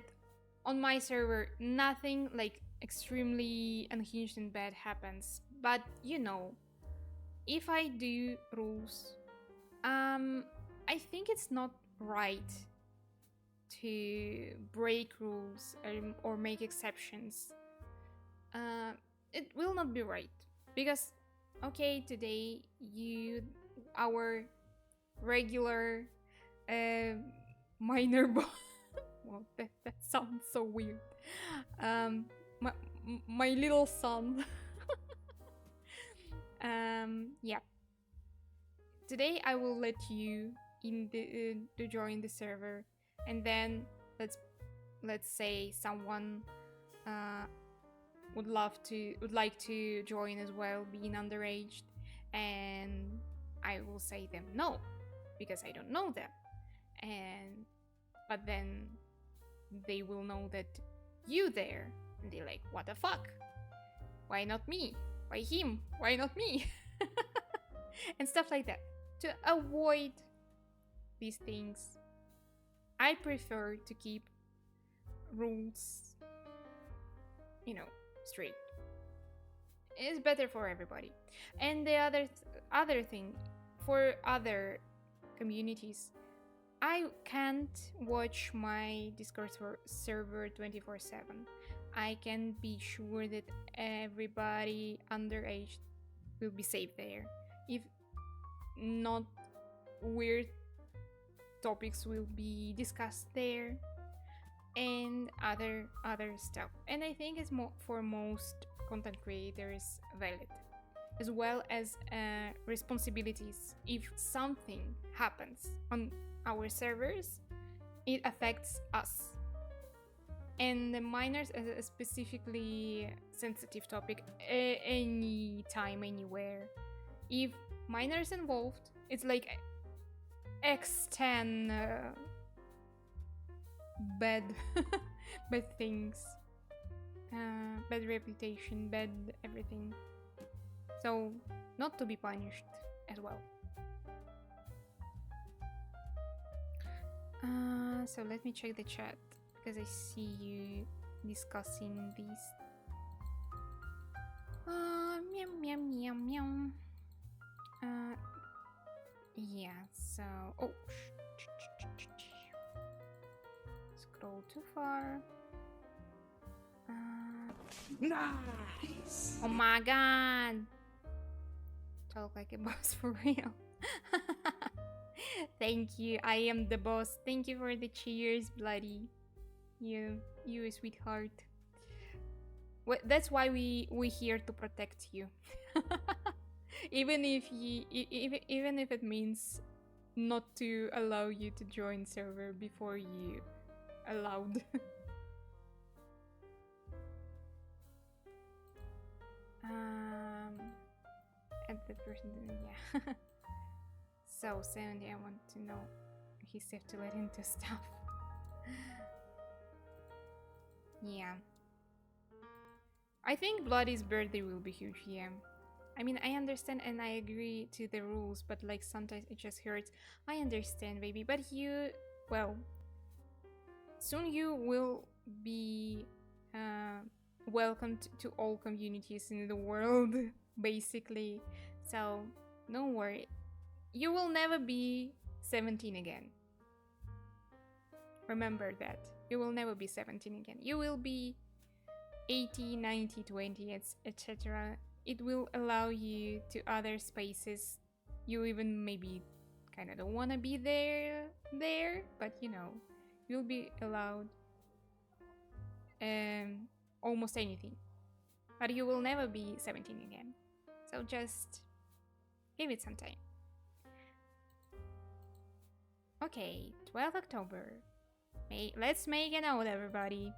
on my server nothing like extremely unhinged and bad happens. But you know, if I do rules, I think it's not right to break rules or make exceptions. It will not be right, because okay, today our regular minor boss. Well, that sounds so weird. My little son. Yeah. Today I will let you in to join the server, and then let's say someone would like to join as well, being underage, and I will say them no, because I don't know them, but then they will know that you there, and they're like, what the fuck? Why not me? Why him? Why not me? And stuff like that. To avoid these things, I prefer to keep rules, you know, straight. It's better for everybody. And the other thing, for other communities, I can't watch my Discord server 24/7. I can be sure that everybody underage will be safe there. If not, weird topics will be discussed there and other stuff. And I think it's for most content creators valid, as well as responsibilities. If something happens on our servers, it affects us. And the minors is a specifically sensitive topic anytime, anywhere. If minors involved, it's like X10 bad bad things, bad reputation, bad everything. So not to be punished as well. So let me check the chat because I see you discussing these. Meow meow meow meow. Yeah. So scroll too far. Nice. Oh my god! Talk like a boss for real. Thank you. I am the boss. Thank you for the cheers, bloody. You sweetheart. Well, that's why we here to protect you. even if it means not to allow you to join server before you allowed. And the person, yeah. So 70, I want to know if he's safe to let into stuff. Yeah. I think Bloody's birthday will be huge, yeah. I mean, I understand and I agree to the rules, but like sometimes it just hurts. I understand, baby, but you, well, soon you will be welcomed to all communities in the world, basically. So don't worry. You will never be 17 again. Remember that. You will never be 17 again. You will be 80, 90, 20, etc. It will allow you to other spaces. You even maybe kind of don't want to be there, but you know, you'll be allowed almost anything. But you will never be 17 again. So just give it some time. Okay, 12th October. Let's make a note, everybody.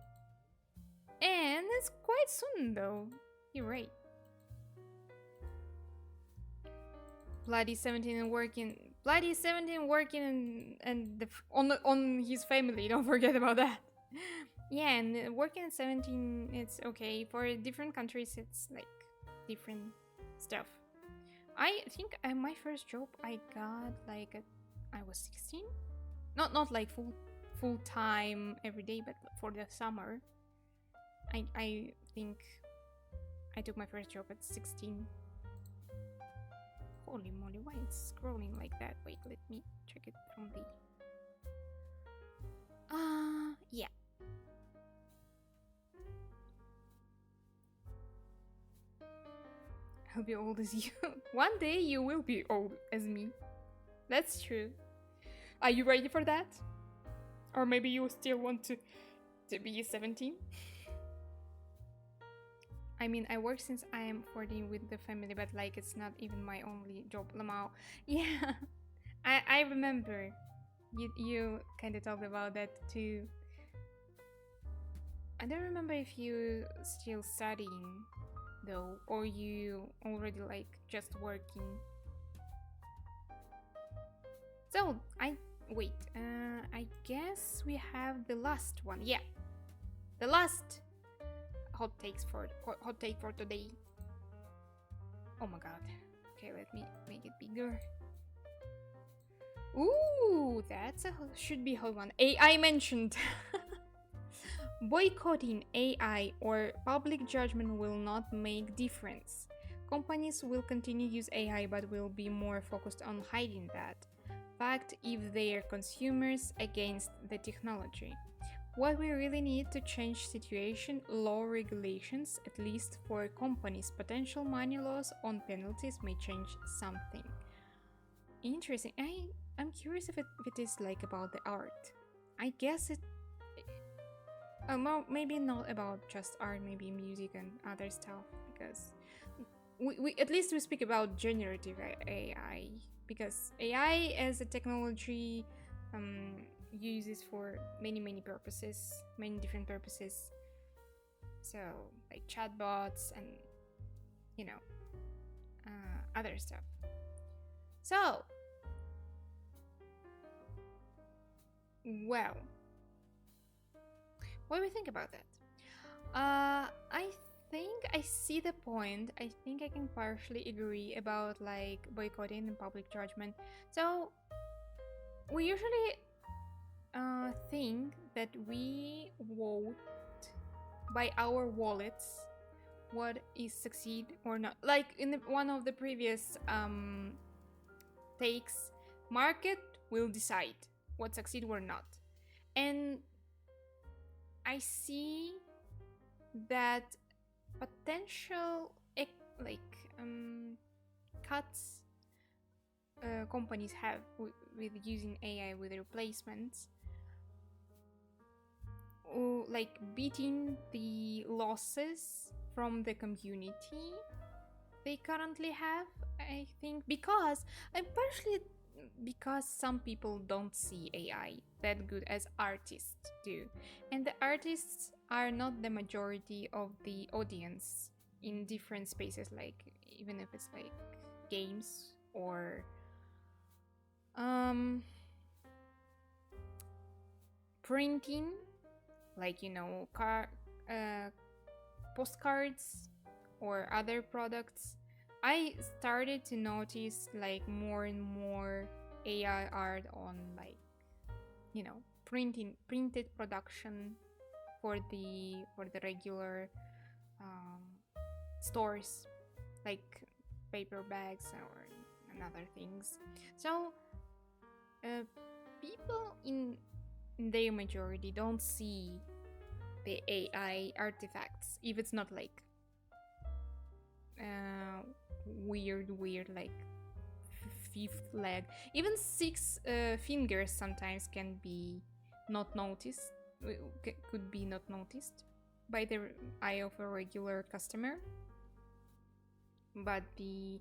And it's quite soon, though. You're right. Bloody 17 and working. Bloody 17 working and on his family. Don't forget about that. Yeah, and working at 17, it's okay. For different countries, it's like different stuff. I think my first job I got like I was 16. Not like full time every day, but for the summer. I think I took my first job at 16. Holy moly, why it's scrolling like that? Wait, let me check it from the... yeah. I'll be old as you. One day you will be old as me. That's true. Are you ready for that? Or maybe you still want to be 17? I mean, I work since I am 14 with the family, but like it's not even my only job, Lamau. Yeah, I remember you kind of talked about that too. I don't remember if you still studying though, or you already like just working. So wait, I guess we have the last one. Yeah, the last hot take for today. Oh my god. Okay, let me make it bigger. Ooh, that's should be hot one. AI mentioned. Boycotting AI or public judgment will not make difference. Companies will continue use AI but will be more focused on hiding that. fact if they are consumers against the technology. What we really need to change situation, law regulations, at least for companies. Potential money loss on penalties may change something. Interesting. I'm curious if it is like about the art. I guess it. Well, maybe not about just art, maybe music and other stuff, because we at least we speak about generative AI, because AI as a technology uses for many purposes, many different purposes. So like chatbots and other stuff. So well, what do we think about that? I think I see the point. I think I can partially agree about like boycotting and public judgment. So we usually think that we vote by our wallets what is succeed or not. Like in one of the previous takes, market will decide what succeed or not. And I see that potential cuts companies have with using AI with replacements, like beating the losses from the community they currently have. I think because some people don't see AI that good as artists do, and the artists are not the majority of the audience in different spaces, like even if it's like games or printing, like postcards or other products. I started to notice like more and more AI art on like printed production for the regular stores, like paper bags and other things. So people in their majority don't see the AI artifacts if it's not like weird like fifth leg. Even six fingers sometimes can be not noticed, could be not noticed by the eye of a regular customer. But the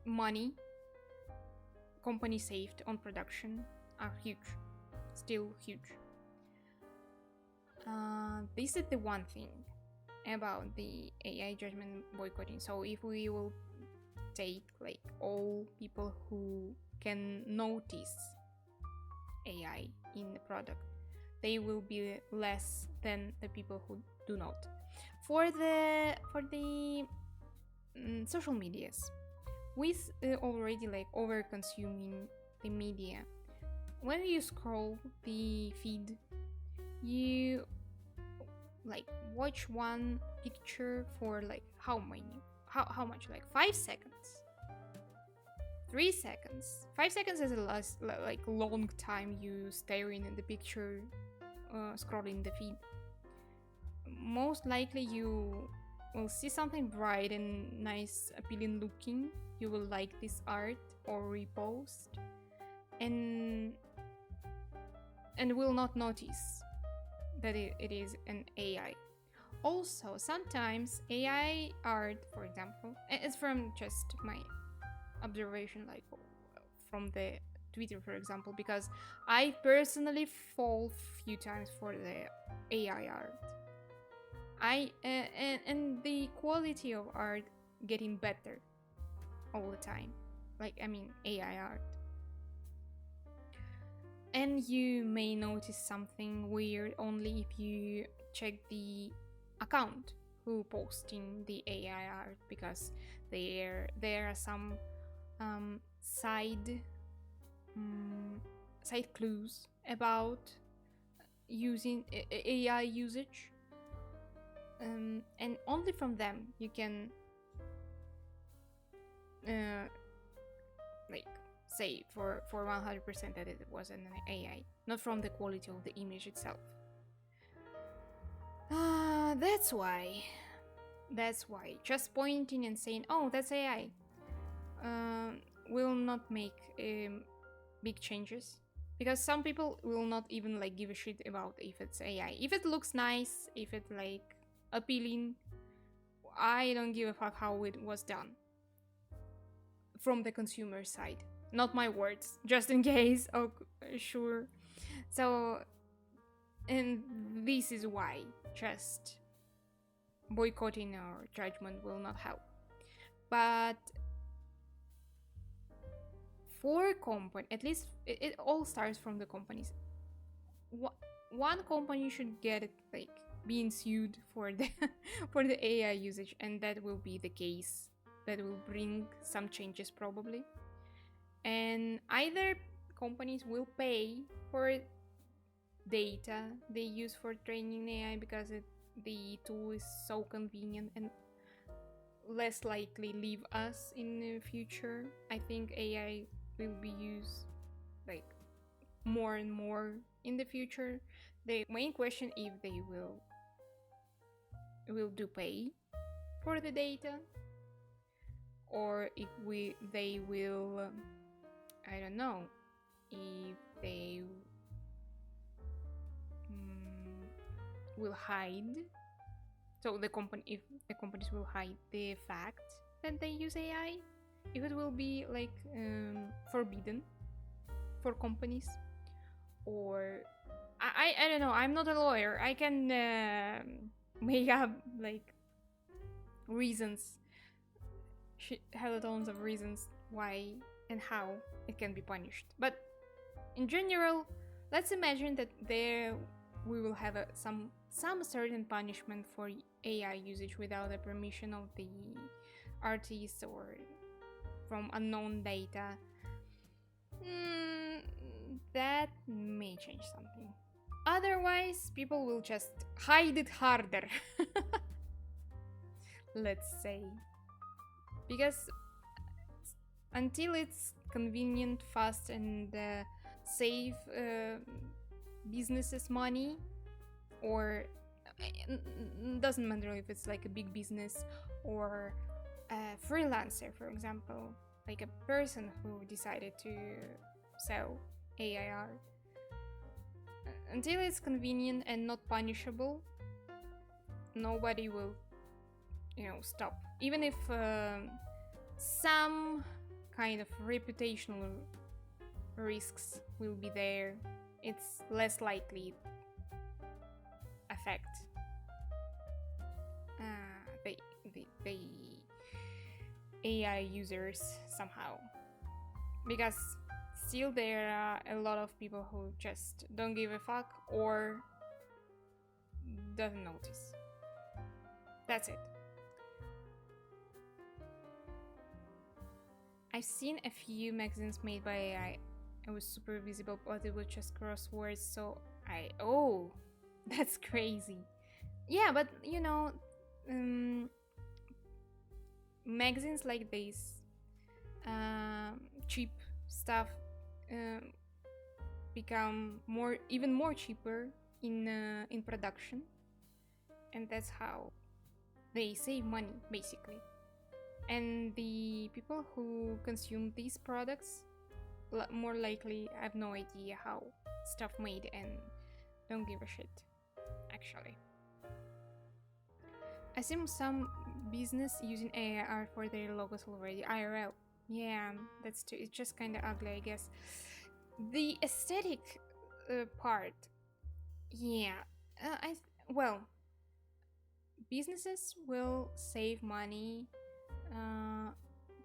money company saved on production are huge, still huge. This is the one thing about the AI judgment boycotting. So if we will take like all people who can notice AI in the product, they will be less than the people who do not. For the social medias, with already like over consuming the media, when you scroll the feed, you like watch one picture for like how much, like 5 seconds, 3 seconds. 5 seconds is a long time you staring at the picture, scrolling the feed. Most likely you will see something bright and nice, appealing looking. You will like this art or repost, and will not notice that it is an AI. Also, sometimes AI art, for example, it's from just my observation, like from the Twitter, for example, because I personally fall few times for the AI art. And the quality of art getting better all the time. Like, I mean, AI art. And you may notice something weird only if you check the account who posting the AI art, because there are some side clues about using AI usage, and only from them you can like say for 100% that it was an AI, not from the quality of the image itself. That's why just pointing and saying, oh, that's AI, will not make big changes, because some people will not even like give a shit about if it's AI. If it looks nice, if it's like appealing, I don't give a fuck how it was done from the consumer side. Not my words, just in case. Oh, sure. So, and this is why just boycotting our judgment will not help. But for company, at least it all starts from the companies. One company should get it, like being sued for the for the AI usage, and that will be the case. That will bring some changes probably. And either companies will pay for data they use for training AI because the tool is so convenient and less likely leave us in the future. I think AI will be used like more and more in the future. The main question if they will do pay for the data, or if they will I don't know if they will hide. So if the companies will hide the fact that they use AI, if it will be like forbidden for companies, or I don't know. I'm not a lawyer. I can make up like reasons, have tons of reasons why and how it can be punished. But in general, let's imagine that we will have some certain punishment for AI usage without the permission of the artist or from unknown data. That may change something. Otherwise, people will just hide it harder. Let's say. Because until it's convenient, fast, and save businesses money, or doesn't matter if it's like a big business or a freelancer, for example, like a person who decided to sell AI art. Until it's convenient and not punishable, nobody will, stop. Even if some kind of reputational risks will be there, it's less likely affect the AI users somehow, because still there are a lot of people who just don't give a fuck or doesn't notice. That's it. I've seen a few magazines made by AI. It was super visible, but it was just crosswords, so oh, that's crazy. Yeah, but magazines like this, cheap stuff, become even more cheaper in production, and that's how they save money basically. And the people who consume these products more likely have no idea how stuff made and don't give a shit, actually. I see some business using AI art for their logos already, IRL. Yeah, that's too. It's just kind of ugly, I guess. The aesthetic part, yeah. Well, businesses will save money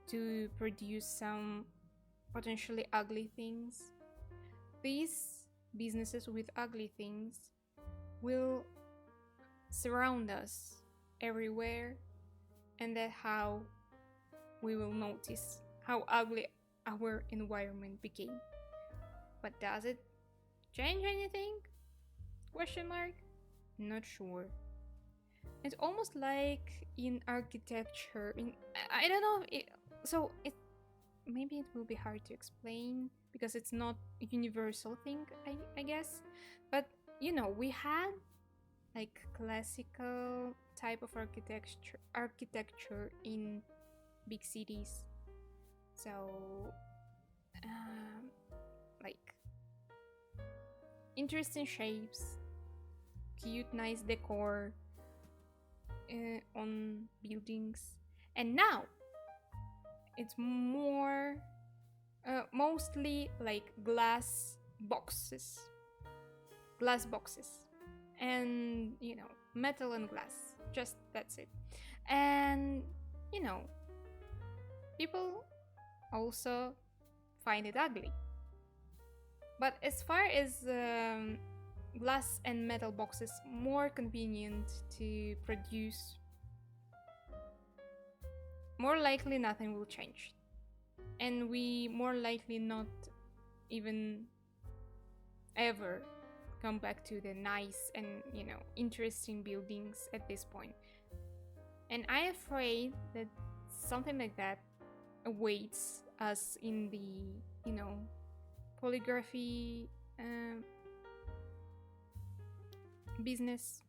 to produce some potentially ugly things. These businesses with ugly things will surround us everywhere, and that's how we will notice how ugly our environment became. But does it change anything? Question mark? Not sure. It's almost like in architecture. I don't know. maybe it will be hard to explain because it's not a universal thing, I guess. But you know, we had like classical type of architecture in big cities. So like interesting shapes, cute, nice decor on buildings, and now it's more mostly like glass boxes, and you know, metal and glass. Just that's it. And you know, people also find it ugly. But as far as glass and metal boxes more convenient to produce, more likely nothing will change. And we more likely not even ever come back to the nice and, you know, interesting buildings at this point. And I'm afraid that something like that awaits us in the, you know, polygraphy business,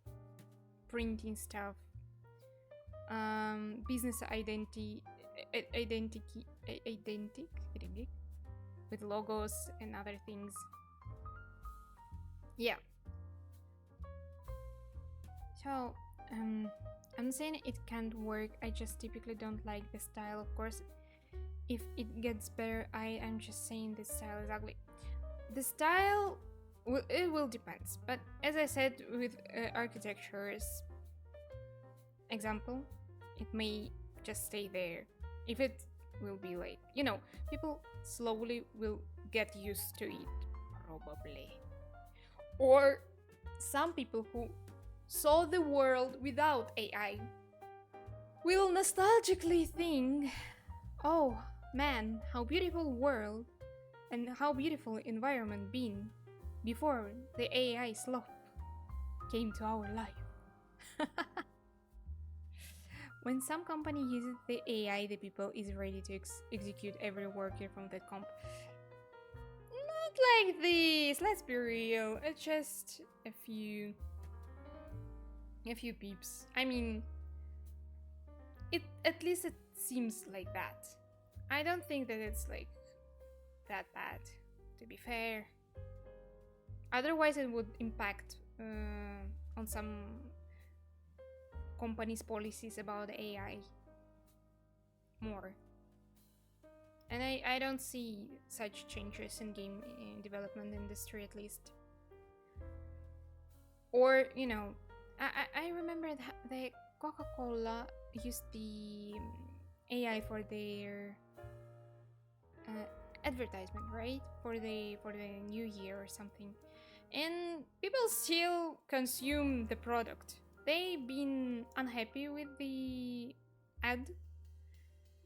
printing stuff, business identity with logos and other things. Yeah. So I'm saying it can't work. I just typically don't like the style. Of course, if it gets better, I am just saying the style is ugly. The style, it will depend. But as I said with architecture's example, it may just stay there. If it will be like, you know, people slowly will get used to it, probably. Or some people who saw the world without AI will nostalgically think, oh man, how beautiful world and how beautiful environment been before the AI slop came to our life. When some company uses the AI, the people is ready to execute every worker from the comp. Not like this, let's be real. It's just a few peeps. I mean, at least it seems like that. I don't think that it's like that bad, to be fair. Otherwise, it would impact on some companies' policies about AI more. And I don't see such changes in game development industry, at least. Or, you know, I remember that the Coca-Cola used the AI for their advertisement, right? For the new year or something. And people still consume the product. They've been unhappy with the ad,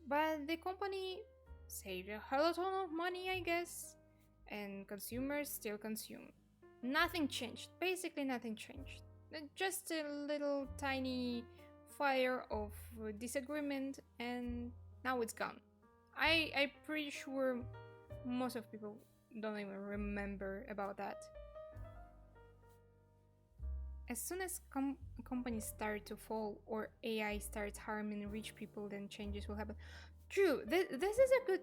but the company saved a hell of a ton of money, I guess, and consumers still consume. Nothing changed. Basically, nothing changed. Just a little tiny fire of disagreement, and now it's gone. I'm pretty sure most of people don't even remember about that. As soon as companies start to fall or AI starts harming rich people, then changes will happen. True, this is a good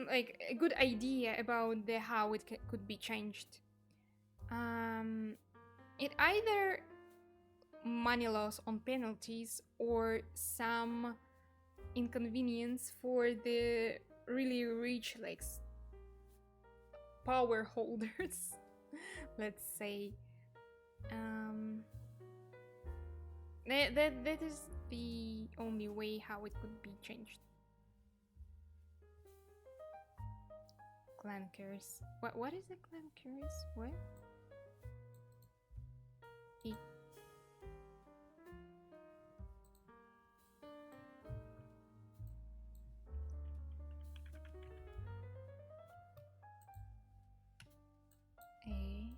like a good idea about how it could be changed. It either money loss on penalties or some inconvenience for the really rich, like power holders, let's say. That is the only way how it could be changed. Clan curse. What is a clan curse? What? E. A.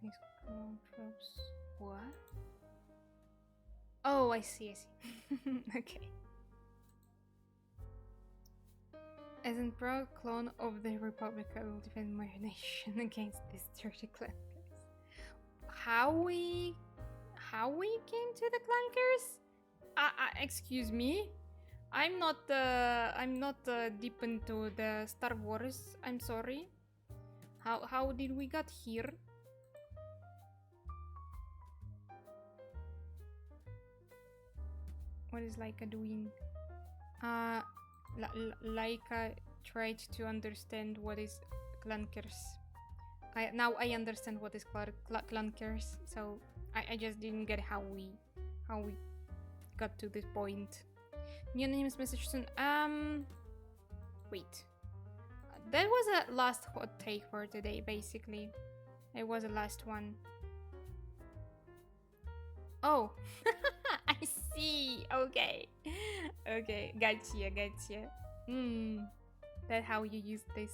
These clone tropes. What? Oh, I see. Okay. As a proud clone of the Republic, I will defend my nation against these dirty clankers. How we came to the clankers? Excuse me. I'm not deep into the Star Wars. I'm sorry. How did we got here? What is Laika doing? Laika tried to understand what is clankers. Now I understand what is clankers. So I just didn't get how we got to this point. New anonymous message soon. Wait. That was a last hot take for today, basically. It was the last one. Oh, I see. Okay. Okay, gotcha. That's how you use this.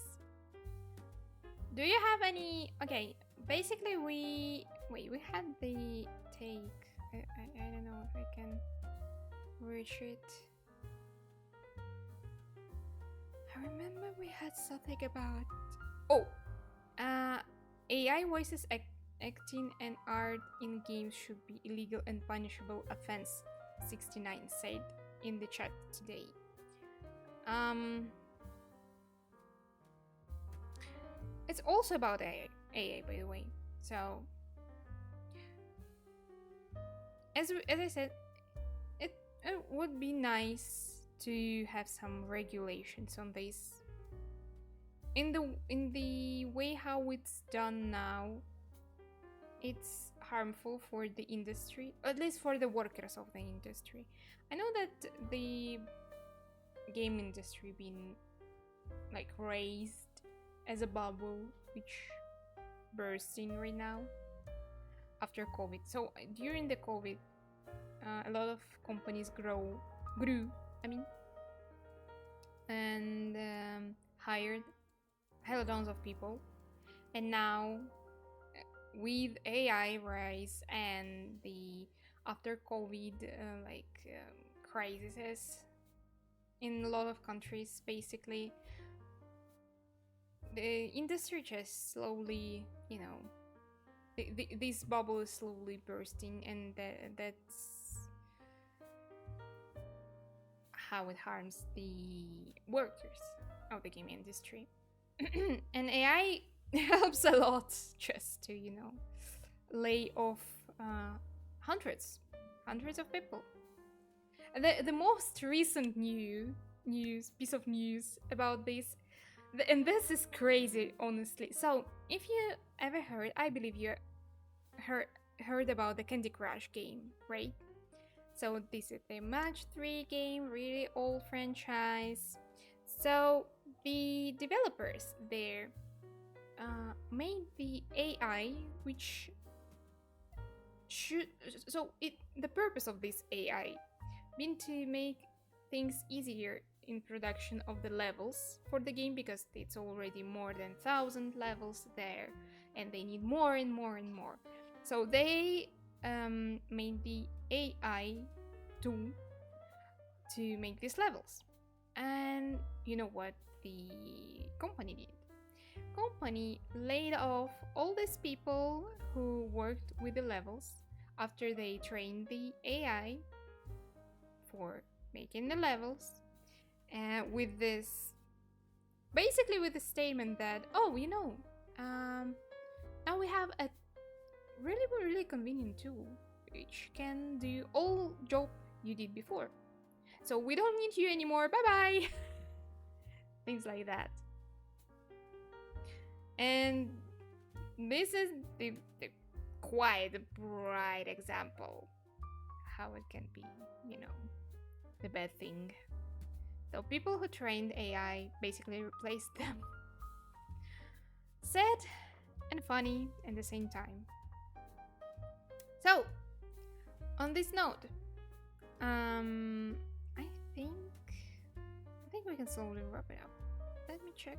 Do you have any... Okay, basically we had the take. I don't know if I can reach it. I remember we had something about... Oh! AI voices acting and art in games should be illegal and punishable offense, 69 said in the chat today. It's also about AI, by the way. So, as I said, it would be nice to have some regulations on this. In the way how it's done now, it's harmful for the industry, at least for the workers of the industry. I know that the game industry been like raised as a bubble which bursting right now after COVID. So during the COVID, a lot of companies grew, and hired hell tons of people, and now with AI rise and the after COVID crises in a lot of countries, basically the industry just slowly, this bubble is slowly bursting, and that's how it harms the workers of the game industry. And AI helps a lot just to, lay off hundreds of people. The most recent piece of news about this, and this is crazy, honestly. So if you ever heard, I believe you heard about the Candy Crush game, right? So this is the Match 3 game, really old franchise. So the developers there made the AI, which the purpose of this AI been to make things easier in production of the levels for the game, because it's already more than 1,000 levels there and they need more and more and more. So they made the AI tool to make these levels. And you know what the company did? Company laid off all these people who worked with the levels after they trained the AI for making the levels, and with this, basically with the statement that, now we have a really convenient tool which can do all job you did before, so we don't need you anymore, bye bye. Things like that. And this is the quite a bright example how it can be, the bad thing. So people who trained AI basically replaced them. Sad and funny at the same time. So, on this note, I think we can slowly wrap it up. Let me check.